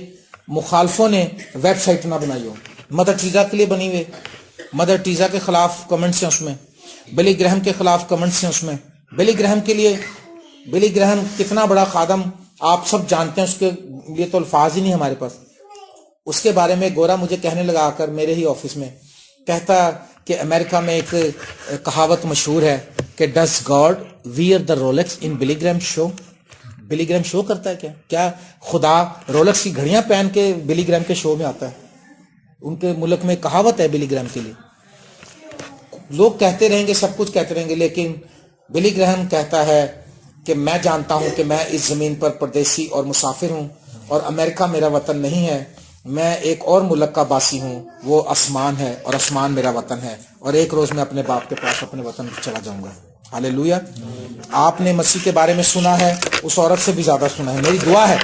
مخالفوں نے ویب سائٹ نہ بنائی ہو. مدر ٹریزا کے لیے بنی ہوئی, مدر ٹریزا کے خلاف کمنٹس ہیں اس میں, بلی گرہم کے خلاف کمنٹس ہیں اس میں. بلی گرہم کے لیے, بلی گرہم کتنا بڑا خادم آپ سب جانتے ہیں, اس کے لیے تو الفاظ ہی نہیں ہمارے پاس. اس کے بارے میں گورا مجھے کہنے لگا آ کر میرے ہی آفس میں, کہتا کہ امریکہ میں ایک کہاوت مشہور ہے کہ ڈز گاڈ ویئر دا رولکس ان بلی گرہم شو. بلی گرہم شو کرتا ہے کیا خدا رولکس کی گھڑیاں پہن کے بلی گرہم کے شو میں آتا ہے؟ ان کے ملک میں کہاوت ہے بلی گرہم کے لیے. لوگ کہتے رہیں گے, سب کچھ کہتے رہیں گے, لیکن بلی گرہم کہتا ہے کہ میں جانتا ہوں کہ میں اس زمین پر پردیسی اور مسافر ہوں, اور امریکہ میرا وطن نہیں ہے. میں ایک اور ملک کا باسی ہوں, وہ آسمان ہے, اور آسمان میرا وطن ہے, اور ایک روز میں اپنے باپ کے پاس اپنے وطن چلا جاؤں گا. ہاللیلویا. آپ نے مسیح کے بارے میں سنا ہے, اس عورت سے بھی زیادہ سنا ہے. میری دعا ہے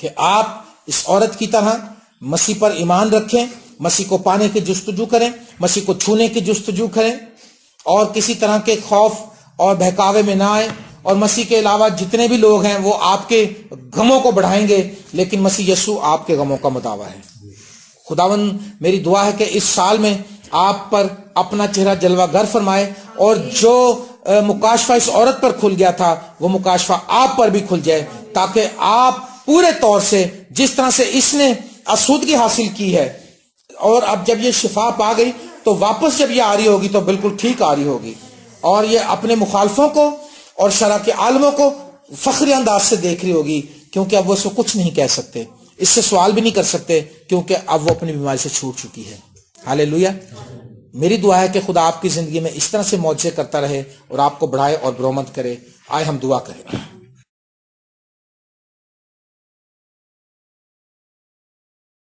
کہ آپ اس عورت کی طرح مسیح پر ایمان رکھیں, مسیح کو پانے کی جستجو کریں, مسیح کو چھونے کی جستجو کریں, اور کسی طرح کے خوف اور بہکاوے میں نہ آئیں. اور مسیح کے علاوہ جتنے بھی لوگ ہیں وہ آپ کے غموں کو بڑھائیں گے, لیکن مسیح یسوع آپ کے غموں کا مداوا ہے. خداوند میری دعا ہے کہ اس سال میں آپ پر اپنا چہرہ جلوہ گر فرمائے, اور جو مکاشفہ اس عورت پر کھل گیا تھا وہ مکاشفہ آپ پر بھی کھل جائے, تاکہ آپ پورے طور سے جس طرح سے اس نے آسودگی حاصل کی ہے, اور اب جب یہ شفا پا گئی تو واپس جب یہ آ رہی ہوگی تو بالکل ٹھیک آ رہی ہوگی, اور یہ اپنے مخالفوں کو اور شرع کے عالموں کو فخری انداز سے دیکھ رہی ہوگی, کیونکہ اب وہ اس کو کچھ نہیں کہہ سکتے, اس سے سوال بھی نہیں کر سکتے, کیونکہ اب وہ اپنی بیماری سے چھوٹ چکی ہے. ہاللیلویا. میری دعا ہے کہ خدا آپ کی زندگی میں اس طرح سے معجزے کرتا رہے اور آپ کو بڑھائے اور برومند کرے. آئے ہم دعا کریں.